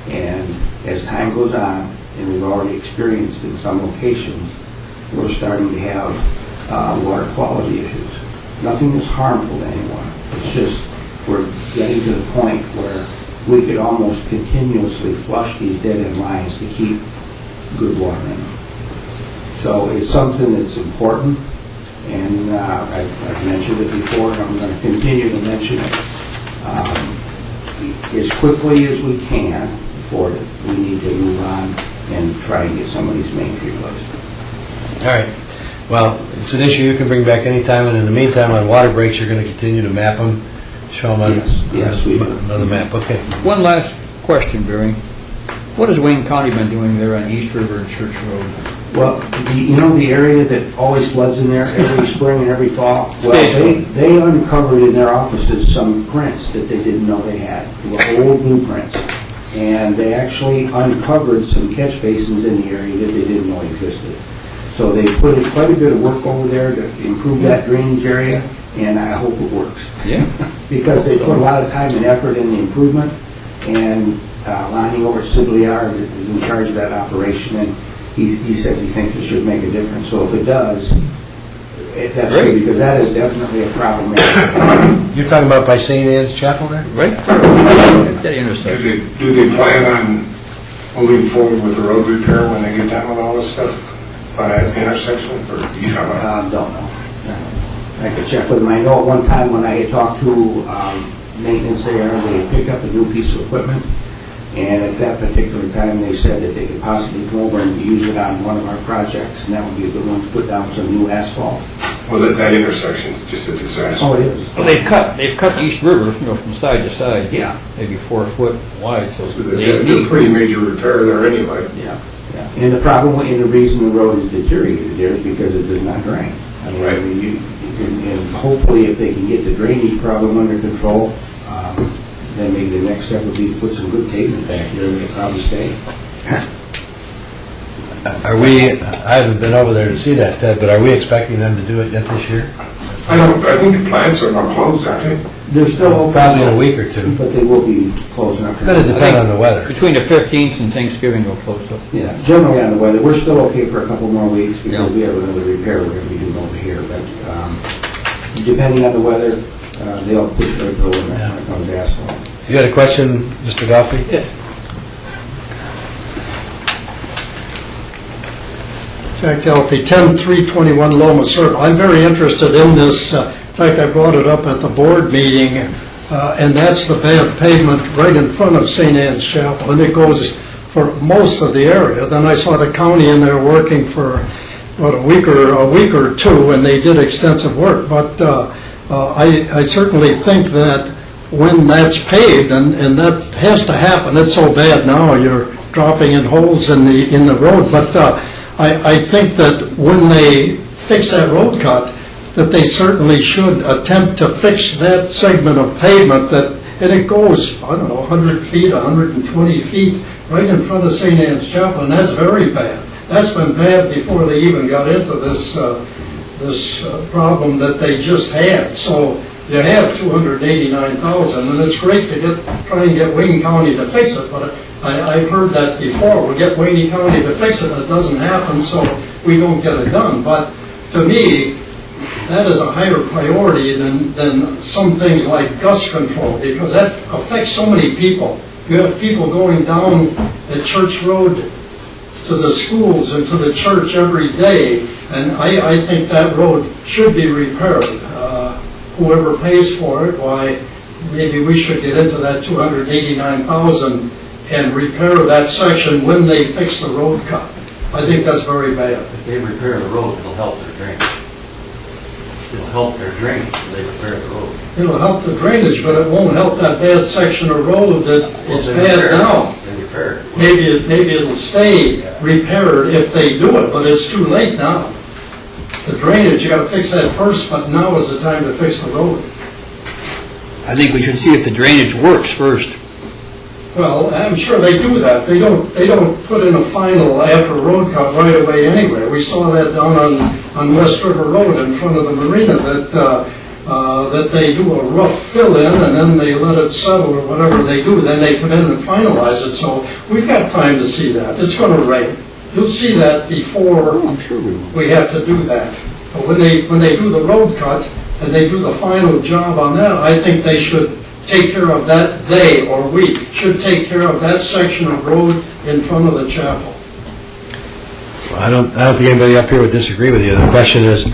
And as time goes on, and we've already experienced in some locations, we're starting to have water quality issues. Nothing is harmful to anyone. It's just we're getting to the point where we could almost continuously flush these dead-end lines to keep good water in them. So it's something that's important, and I've mentioned it before, and I'm going to continue to mention it. As quickly as we can afford it, we need to move on and try and get some of these mains replaced. All right. Well, it's an issue you can bring back anytime, and in the meantime, on water breaks, you're going to continue to map them, show them on Yes, we do. another map. Okay. One last question, Barry. What has Wayne County been doing there on East River and Church Road? Well, the area that always floods in there every spring and every fall? Well, they uncovered in their offices some prints that they didn't know they had. They were old blueprints. And they actually uncovered some catch basins in the area that they didn't know existed. So they put in quite a bit of work over there to improve that drainage area, and I hope it works. Yeah. Because they put a lot of time and effort in the improvement, and Lonnie over at Sibley Yard is in charge of that operation, and he says he thinks it should make a difference. So if it does, that's good, because that is definitely a problem area. You're talking about by St. Anne's Chapel there? Right. That intersection. Do they plan on moving forward with the road repair when they get done with all this stuff by that intersection? Or you know about? Don't know. I could check with them. I know at one time when I had talked to maintenance there, they had picked up a new piece of equipment, and at that particular time they said that they could possibly come over and use it on one of our projects, and that would be a good one to put down some new asphalt. Well, that intersection is just a disaster. Oh, it is. Well, they've cut East River, from side to side. Yeah. Maybe 4 foot wide, so They're a pretty major repair there anyway. Yeah. And the problem, and the reason the road is deteriorated there is because it does not drain. Right. And hopefully if they can get the drainage problem under control, then maybe the next step would be to put some good pavement back there, and it'll probably stay. I haven't been over there to see that, Ted, but are we expecting them to do it yet this year? I think the plants are not closed, aren't they? They're still open. Probably in a week or two. But they will be closing up. It's going to depend on the weather. between the 15th and Thanksgiving will close up. Yeah, generally on the weather. We're still okay for a couple more weeks because Yeah. we have another repair we're going to be doing over here. But depending on the weather, they'll push their go when it comes to asphalt. You had a question, Mr. Goffey? Yes. Jack Delpy, 10321 Loma Circle. I'm very interested in this. In fact, I brought it up at the board meeting, and that's the bad pavement right in front of St. Anne's Chapel, and it goes for most of the area. Then I saw the county in there working for a week or two, and they did extensive work. But I certainly think that when that's paved, and that has to happen, it's so bad now, you're dropping in holes in the road. But I think that when they fix that road cut, that they certainly should attempt to fix that segment of pavement that and it goes, I don't know, 100 feet, 120 feet, right in front of St. Anne's Chapel, and that's very bad. That's been bad before they even got into this problem that they just had. So you have $289,000, and it's great to try and get Wayne County to fix it, but I've heard that before. We get Wayne County to fix it, and it doesn't happen, so we don't get it done. But to me, that is a higher priority than some things like dust control, because that affects so many people. You have people going down at Church Road to the schools and to the church every day, and I think that road should be repaired. Whoever pays for it, why, maybe we should get into that $289,000 and repair that section when they fix the road cut. I think that's very bad. If they repair the road, it'll help their drainage. It'll help their drainage if they repair the road. It'll help the drainage, but it won't help that bad section of road that it's bad now. They repair it. Maybe it'll stay repaired if they do it, but it's too late now. The drainage, you gotta fix that first, but now is the time to fix the road. I think we should see if the drainage works first. Well, I'm sure they do that. They don't put in a final after a road cut right away anyway. We saw that down on West River Road in front of the marina, that they do a rough fill-in and then they let it settle or whatever they do. Then they come in and finalize it. So we've got time to see that. It's going to rain. You'll see that before I'm sure we will. we have to do that. But when they do the road cut and they do the final job on that, I think they should take care of that, we should take care of that section of road in front of the chapel. Well, I don't think anybody up here would disagree with you. The question is,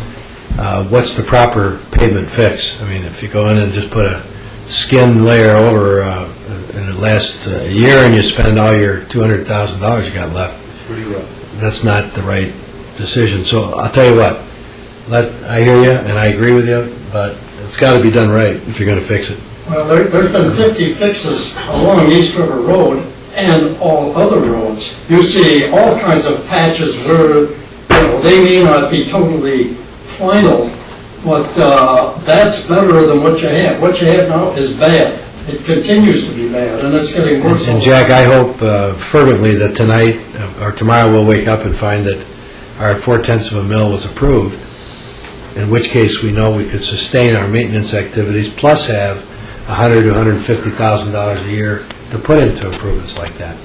what's the proper pavement fix? I mean, if you go in and just put a skin layer over and it lasts a year and you spend all your $200,000 you got left, that's not the right decision. So I'll tell you what, I hear you and I agree with you, but it's got to be done right if you're going to fix it. Well, there's been 50 fixes along East River Road and all other roads. You see all kinds of patches where, they may not be totally final, but that's better than what you have. What you have now is bad. It continues to be bad, and it's getting worse. And Jack, I hope fervently that tonight or tomorrow we'll wake up and find that our 0.4 of a mil was approved, in which case we know we could sustain our maintenance activities plus have $100,000 to $150,000 a year to put into improvements like that.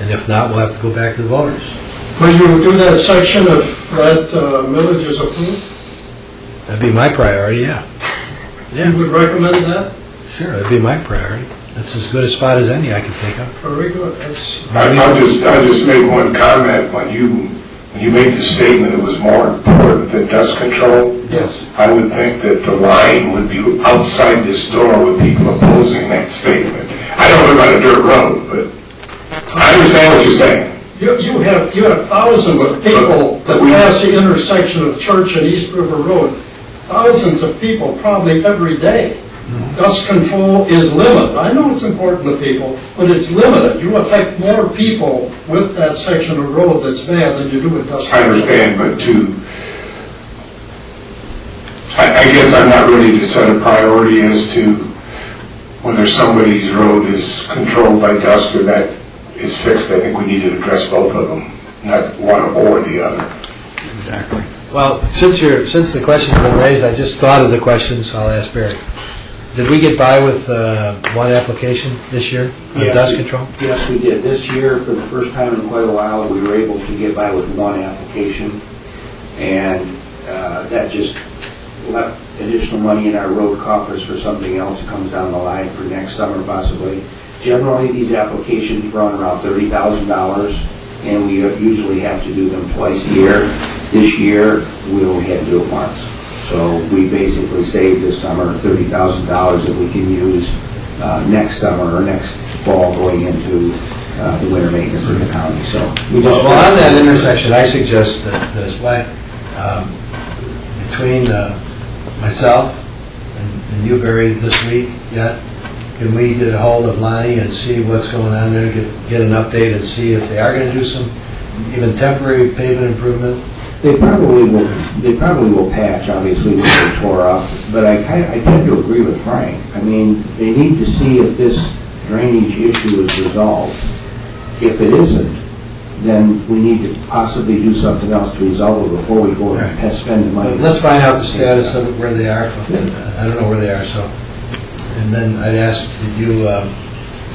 And if not, we'll have to go back to the voters. Will you do that section if that millage is approved? That'd be my priority, yeah. You would recommend that? Sure, that'd be my priority. That's as good a spot as any I can think of. Very good. I'll just make one comment. When you made the statement it was more important than dust control, Yes. I would think that the line would be outside this door with people opposing that statement. I don't live on a dirt road, but I understand what you're saying. You have thousands of people that pass the intersection of Church and East River Road. Thousands of people probably every day. Dust control is limited. I know it's important to people, but it's limited. You affect more people with that section of road that's bad than you do with dust control. I understand, but I guess I'm not ready to set a priority as to whether somebody's road is controlled by dust or that is fixed. I think we need to address both of them, not one or the other. Exactly. Well, since the question's been raised, I just thought of the question, so I'll ask Barry. Did we get by with one application this year on dust control? Yes, we did. This year, for the first time in quite a while, we were able to get by with one application, and that just left additional money in our road coffers for something else that comes down the line for next summer possibly. Generally, these applications run around $30,000, and we usually have to do them twice a year. This year, we only had to do it once. So we basically saved this summer $30,000 that we can use next summer or next fall going into the winter maintenance of the county. So we just Well, on that intersection, I suggest that as well, between myself and you, Barry, this week yet, can we get a hold of Lonnie and see what's going on there, get an update and see if they are going to do some even temporary pavement improvements, They probably will patch, obviously, what they tore up, but I tend to agree with Frank. I mean, they need to see if this drainage issue is resolved. If it isn't, then we need to possibly do something else to resolve it before we go and spend the money. Let's find out the status of where they are. I don't know where they are, so. And then I'd ask that you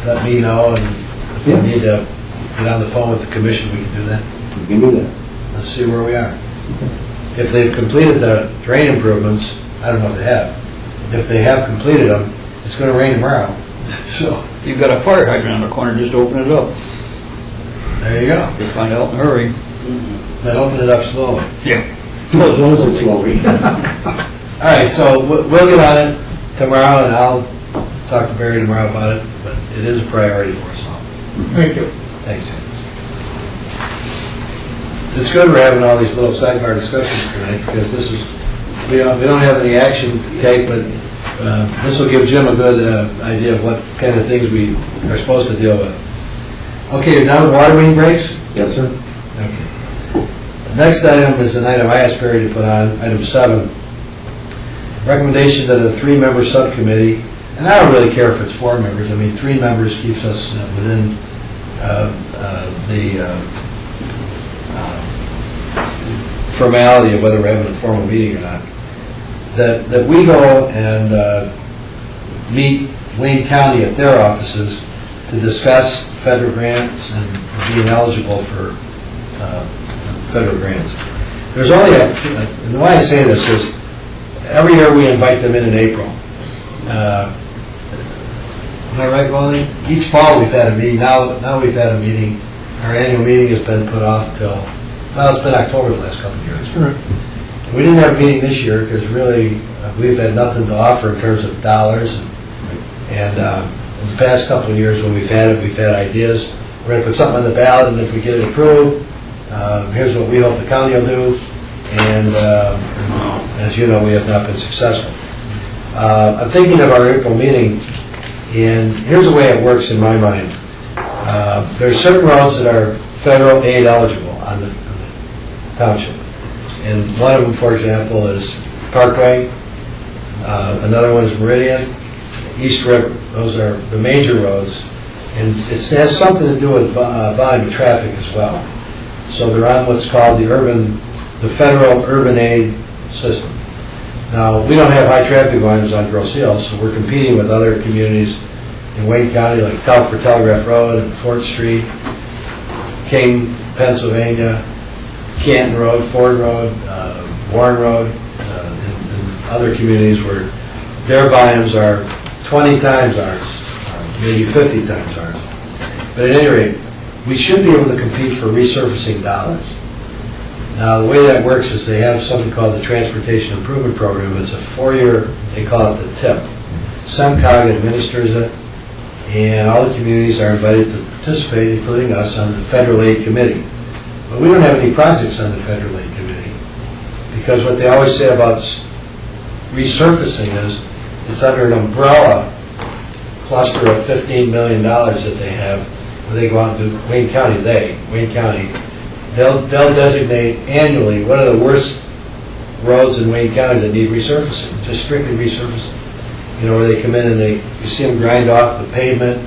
let me know, and if we need to get on the phone with the commission, we can do that. We can do that. Let's see where we are. If they've completed the drain improvements, I don't know if they have. If they have completed them, it's going to rain tomorrow. So You've got a fire hydrant on the corner, just open it up. there you go. You'll find out in a hurry. Then open it up slowly. Yeah. Close it slowly. All right, so we'll get on it tomorrow, and I'll talk to Barry tomorrow about it, but it is a priority for us all. Thank you. Thanks. It's good we're having all these little sidebar discussions tonight, because this is, we don't have any action to take, but this will give Jim a good idea of what kind of things we are supposed to deal with. Okay, you're done with water main breaks? Yes, sir. Okay. The next item is an item I asked Barry to put on, item 7. Recommendation that a 3-member subcommittee, and I don't really care if it's 4 members, I mean 3 members keeps us within the formality of whether we're having a formal meeting or not, that we go and meet Wayne County at their offices to discuss federal grants and being eligible for federal grants. There's only and the way I say this is, every year we invite them in April. Am I right, Wally? Each fall we've had a meeting. Now we've had a meeting. Our annual meeting has been put off till, well, it's been October the last couple of years. That's correct. We didn't have a meeting this year because really we've had nothing to offer in terms of dollars. And in the past couple of years when we've had it, we've had ideas. We're going to put something on the ballot, and if we get it approved, here's what we hope the county will do. And as you know, we have not been successful. I'm thinking of our April meeting, and here's the way it works in my mind. There are certain roads that are federal aid eligible on the township. And one of them, for example, is Parkway. Another one is Meridian, East River. Those are the major roads. And it has something to do with volume of traffic as well. So they're on what's called the federal urban aid system. Now, we don't have high traffic volumes on Grosse Ile, so we're competing with other communities in Wayne County, like Telford Telegraph Road and Fort Street, King, Pennsylvania, Canton Road, Ford Road, Warren Road, and other communities where their volumes are 20 times ours, maybe 50 times ours. But at any rate, we should be able to compete for resurfacing dollars. Now, the way that works is they have something called the Transportation Improvement Program. It's a 4-year, they call it the TIP. SEMCOG administers it, and all the communities are invited to participate, including us, on the Federal Aid Committee. But we don't have any projects on the Federal Aid Committee, because what they always say about resurfacing is it's under an umbrella cluster of $15 million that they have, where they go out and do, Wayne County, they'll designate annually what are the worst roads in Wayne County that need resurfacing, just strictly resurfacing. You know, where they come in and you see them grind off the pavement,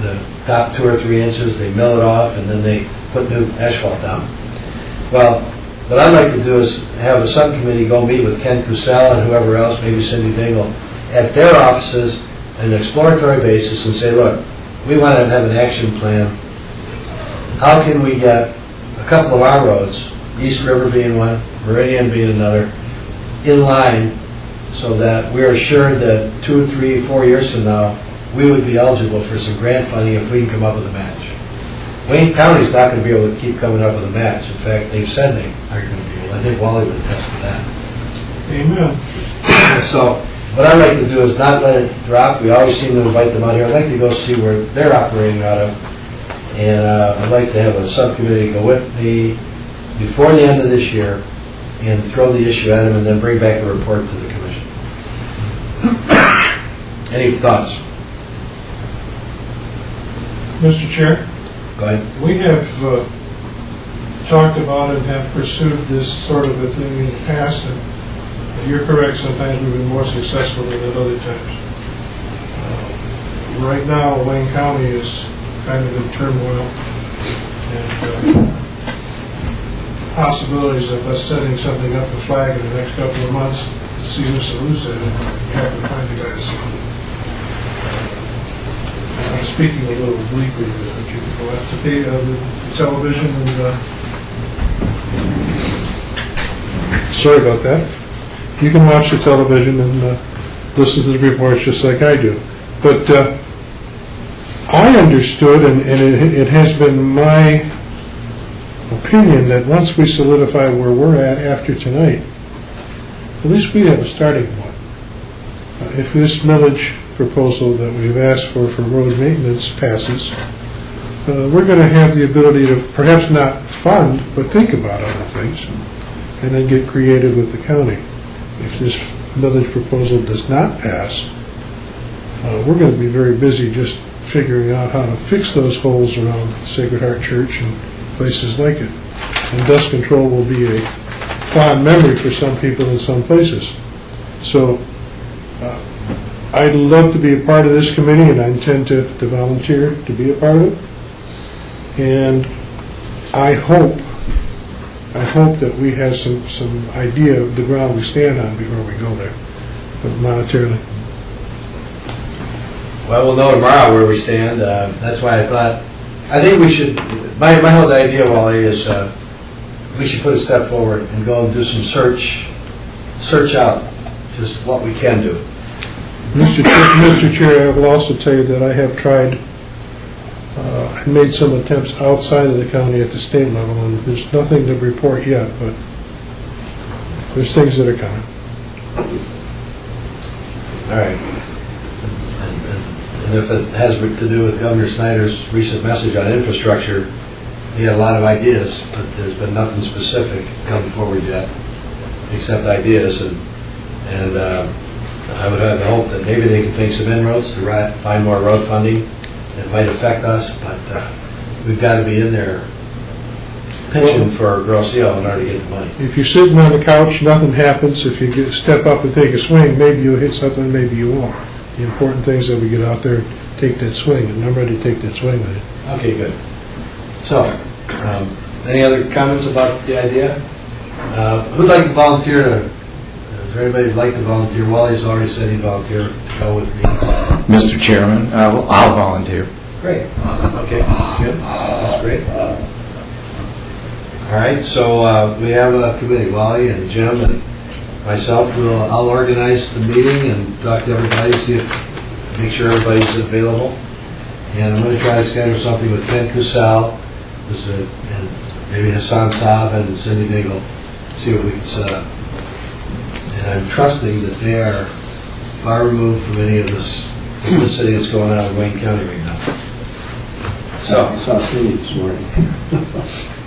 the top 2 or 3 inches, they mill it off, and then they put new asphalt down. Well, what I'd like to do is have a subcommittee go meet with Ken Cusella and whoever else, maybe Cindy Dingle, at their offices on an exploratory basis and say, look, we want to have an action plan. How can we get a couple of our roads, East River being one, Meridian being another, in line so that we're assured that 2, 3, 4 years from now, we would be eligible for some grant funding if we can come up with a match. Wayne County's not going to be able to keep coming up with a match. In fact, they've said they aren't going to be able. I think Wally would attest to that. Amen. So what I'd like to do is not let it drop. We always seem to invite them out here. I'd like to go see where they're operating out of. And I'd like to have a subcommittee go with me before the end of this year and throw the issue at them and then bring back a report to the commission. Any thoughts? Mr. Chair, Go ahead. we have talked about and have pursued this sort of a thing in the past, and you're correct, sometimes we've been more successful than at other times. Right now, Wayne County is kind of in turmoil, and possibilities of us setting something up to flag in the next couple of months to see who salutes it, and you have to find the guy to salute. I'm speaking a little obliquely, but you can go out to the television and sorry about that. You can watch the television and listen to the reports just like I do. But I understood, and it has been my opinion that once we solidify where we're at after tonight, at least we have a starting point. If this millage proposal that we've asked for road maintenance passes, we're going to have the ability to perhaps not fund, but think about other things, and then get creative with the county. If this millage proposal does not pass, we're going to be very busy just figuring out how to fix those holes around Sacred Heart Church and places like it. And dust control will be a fond memory for some people in some places. So I'd love to be a part of this committee, and I intend to volunteer to be a part of it. And I hope that we have some idea of the ground we stand on before we go there, monetarily. Well, we'll know tomorrow where we stand. That's why I think we should, my whole idea, Wally, is we should put a step forward and go and do some search out just what we can do. Mr. Chair, I will also tell you that I have tried and made some attempts outside of the county at the state level, and there's nothing to report yet, but there's things that are coming. All right. And if it has to do with Governor Snyder's recent message on infrastructure, he had a lot of ideas, but there's been nothing specific come forward yet, except ideas. And I would have the hope that maybe they can take some inroads to find more road funding that might affect us, but we've got to be in there pitching for Grosse Ile in order to get the money. If you're sitting on the couch, nothing happens. If you step up and take a swing, maybe you'll hit something, maybe you won't. The important thing is that we get out there and take that swing, and I'm ready to take that swing with it. Okay, good. So, any other comments about the idea? Who'd like to volunteer to, is there anybody who'd like to volunteer? Wally's already said he'd volunteer to go with me. Mr. Chairman, I'll volunteer. Great. Okay, good. That's great. All right, so we have a committee, Wally and Jim and myself. I'll organize the meeting and talk to everybody, make sure everybody's available. And I'm going to try to schedule something with Ken Cusal, and maybe Hassan Saab and Cindy Dingle, see what we can set up. And I'm trusting that they are far removed from any of this publicity that's going on in Wayne County right now. So I saw Cindy this morning.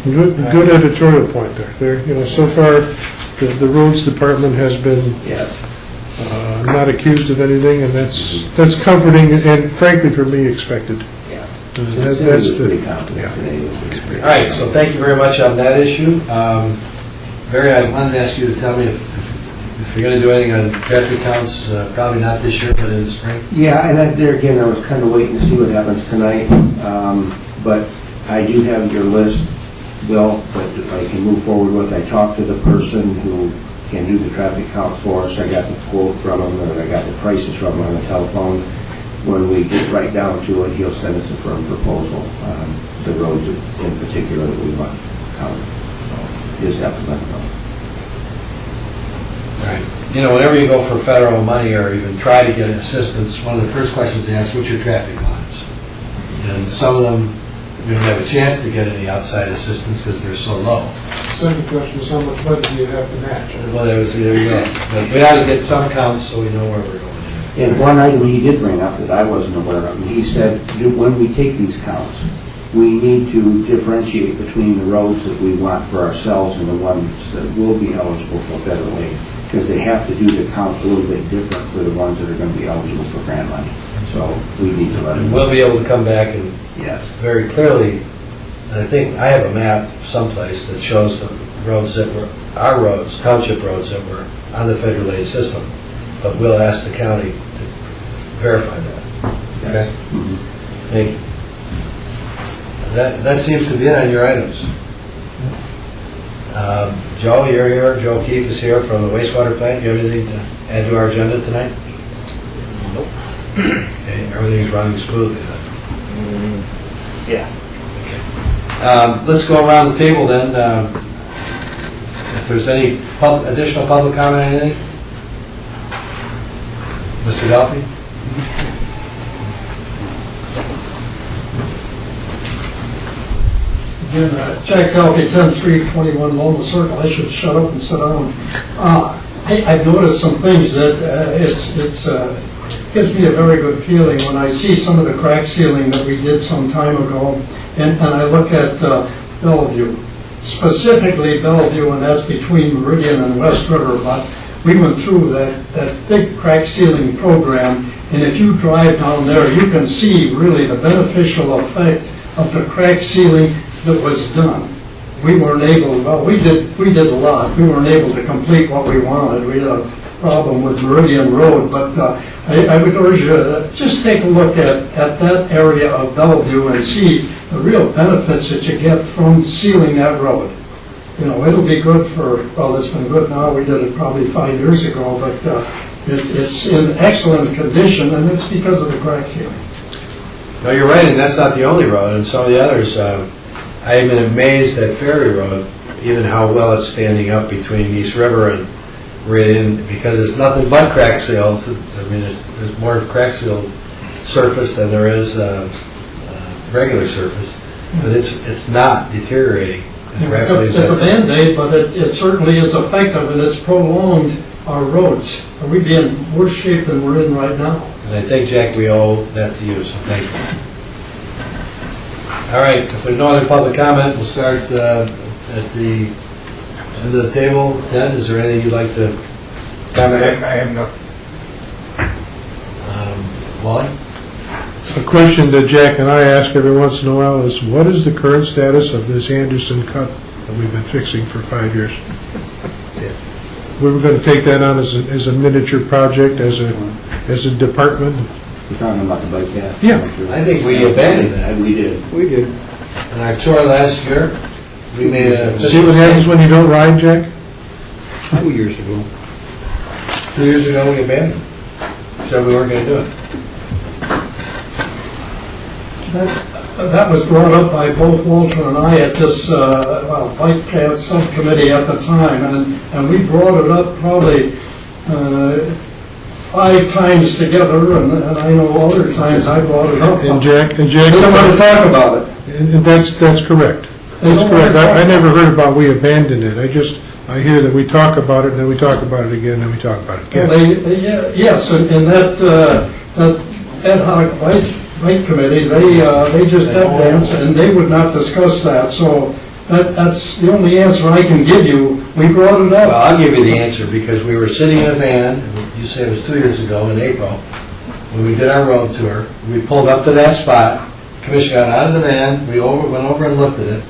Good editorial point there. So far, the roads department has been not accused of anything, and that's comforting, and frankly, for me, expected. Yeah. That's pretty confident today. all right, so thank you very much on that issue. Barry, I wanted to ask you to tell me if you're going to do anything on traffic counts, probably not this year, but in the spring. Yeah, and there again, I was kind of waiting to see what happens tonight, but I do have your list, Bill, that I can move forward with. I talked to the person who can do the traffic counts for us. I got the quote from him, and I got the prices from him on the telephone. When we get right down to it, he'll send us a firm proposal on the roads in particular that we want to count. So just have to let him know. All right. Whenever you go for federal money or even try to get assistance, one of the first questions they ask, what's your traffic volumes? And some of them, we don't have a chance to get any outside assistance because they're so low. Second question is how much money do you have to match? Well, there you go. But we ought to get some counts so we know where we're going. And one item he did bring up that I wasn't aware of, and he said, when we take these counts, we need to differentiate between the roads that we want for ourselves and the ones that will be eligible for federal aid, because they have to do the count a little bit different for the ones that are going to be eligible for grant money. So we need to let them know. We'll be able to come back and very clearly And I think I have a map someplace that shows the roads that were, our roads, township roads that were on the federal aid system. But we'll ask the county to verify that. Okay? Thank you. That seems to be it on your items. Joe, you're here. Joe Keefe is here from the wastewater plant. Do you have anything to add to our agenda tonight? Nope. Okay, everything's running smoothly then. Yeah. Let's go around the table then. If there's any additional public comment on anything? Mr. Duffy? Again, Jack Talkey, 10321 Loma Circle. I should shut up and sit down. I've noticed some things that gives me a very good feeling when I see some of the crack sealing that we did some time ago, and I look at Bellevue, specifically Bellevue, and that's between Meridian and West River. But we went through that big crack sealing program, and if you drive down there, you can see really the beneficial effect of the crack sealing that was done. We weren't able, well, we did a lot. We weren't able to complete what we wanted. We had a problem with Meridian Road, but I would urge you to just take a look at that area of Bellevue and see the real benefits that you get from sealing that road. You know, it'll be good for, well, it's been good now. We did it probably 5 years ago, but it's in excellent condition, and it's because of the crack sealing. No, you're right, and that's not the only road. And some of the others, I have been amazed at Ferry Road, even how well it's standing up between East River and Meridian, because it's nothing but crack seals. I mean, there's more crack sealed surface than there is regular surface, but it's not deteriorating as rapidly as It's a Band-Aid, but it certainly is effective, and it's prolonged our roads. We'd be in worse shape than we're in right now. And I think, Jack, we owe that to you, so thank you. All right, if there's no other public comment, we'll start at the end of the table. Ted, is there anything you'd like to comment? I have nothing. Wally? A question that Jack and I ask every once in a while is, what is the current status of this Anderson cut that we've been fixing for 5 years? We were going to take that on as a miniature project, as a department. You're talking about the bike path? Yeah. I think we abandoned that. We did. We did. In our tour last year, we made a... See what happens when you don't ride, Jack? 2 years ago. 2 years ago, we abandoned it. Said we weren't going to do it. That was brought up by both Walter and I at this bike path subcommittee at the time, and we brought it up probably 5 times together, and I know other times I brought it up. And Jack, They don't want to talk about it. and that's correct. That's correct. I never heard about we abandoned it. I hear that we talk about it, and then we talk about it again, and we talk about it again. Well, yes, and that ad hoc bike committee, they just advanced, and they would not discuss that. So that's the only answer I can give you. We brought it up. Well, I'll give you the answer, because we were sitting in a van, you say it was 2 years ago in April, when we did our road tour. We pulled up to that spot, Commission got out of the van, we went over and looked at it,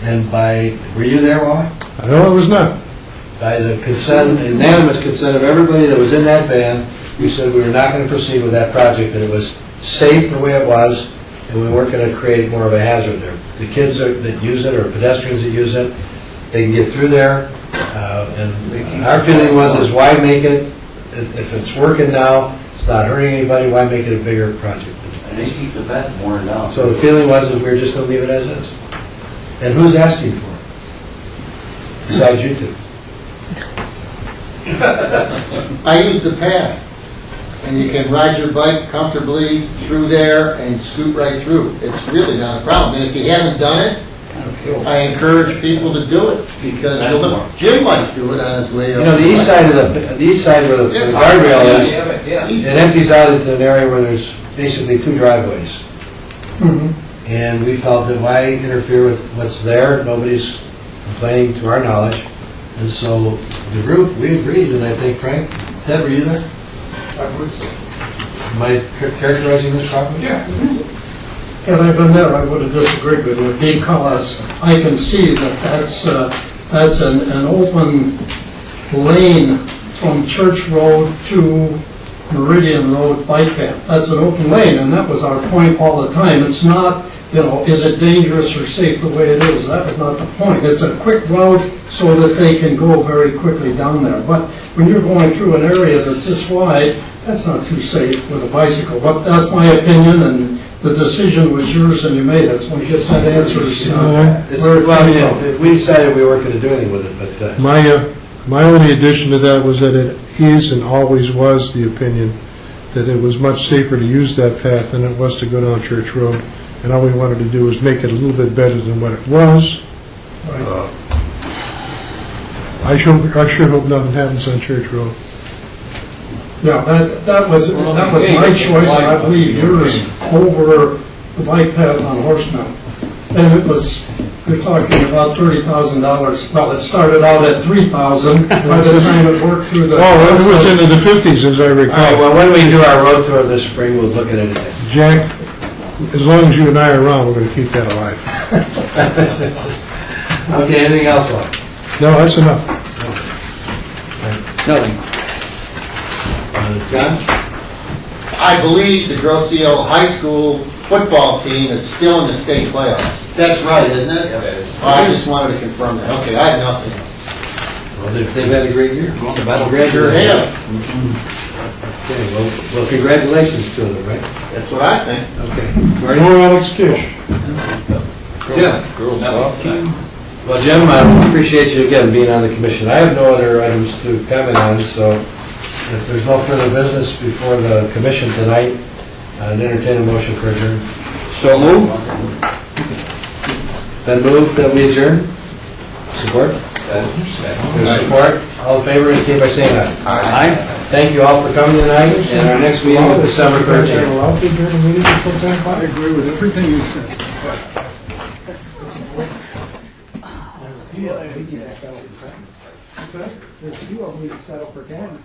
and were you there, Wally? No, it was not. By the unanimous consent of everybody that was in that van, we said we were not going to proceed with that project, that it was safe the way it was, and we weren't going to create more of a hazard there. The kids that use it, or pedestrians that use it, they can get through there, and our feeling is why make it, if it's working now, it's not hurting anybody, why make it a bigger project? And they keep the path worn down. So the feeling was we were just going to leave it as is. And who's asking for it? Besides you two. I use the path, and you can ride your bike comfortably through there and scoot right through. It's really not a problem. And if you haven't done it, I encourage people to do it, because Jim might do it on his way up. You know, the east side where the guardrail is, it empties out into an area where there's basically 2 driveways. Mhm. And we felt that why interfere with what's there? Nobody's complaining to our knowledge. And so the group, we agreed, and I think, Frank, Ted, were you there? Am I characterizing this properly? Yeah. had I been there, I would have disagreed with you, because I can see that that's an open lane from Church Road to Meridian Road bike path. That's an open lane, and that was our point all the time. It's not, is it dangerous or safe the way it is? That was not the point. It's a quick route so that they can go very quickly down there. But when you're going through an area that's this wide, that's not too safe with a bicycle. But that's my opinion, and the decision was yours, and you made it. So we just had answers. We decided we weren't going to do anything with it, but... My only addition to that was that it is and always was the opinion that it was much safer to use that path than it was to go down Church Road. And all we wanted to do was make it a little bit better than what it was. I sure hope nothing happens on Church Road. Yeah, that was my choice, and I believe yours over the bike path on Horseman. And it was, you're talking about $30,000. Well, it started out at $3,000 by the time it worked through the... Oh, it was into the 50s, as I recall. All right, well, when we do our road tour this spring, we'll look at it again. Jack, as long as you and I are around, we're going to keep that alive. Okay, anything else, Mark? No, that's enough. Nothing. John? I believe the Grosse-Ile High School football team is still in the state playoffs. That's right, isn't it? Yeah, that is. I just wanted to confirm that. Okay, I have nothing. Well, they've had a great year. Going to battle. Sure have. Okay, well, congratulations to them, right? That's what I think. Okay. Marty? More Alex Kish. Yeah. Girls golf team. Well, Jim, I appreciate you again being on the commission. I have no other items to comment on, so if there's no further business before the commission tonight, I'd entertain a motion for adjournment. So move. Then move that we adjourn. Support? There's support. All in favor, indicate by saying aye. Aye. Thank you all for coming tonight, and our next meeting is December 13th. Allowed to adjourn a meeting until 10 o'clock? I agree with everything you said. What's that? There's 2 of them we settle for 10.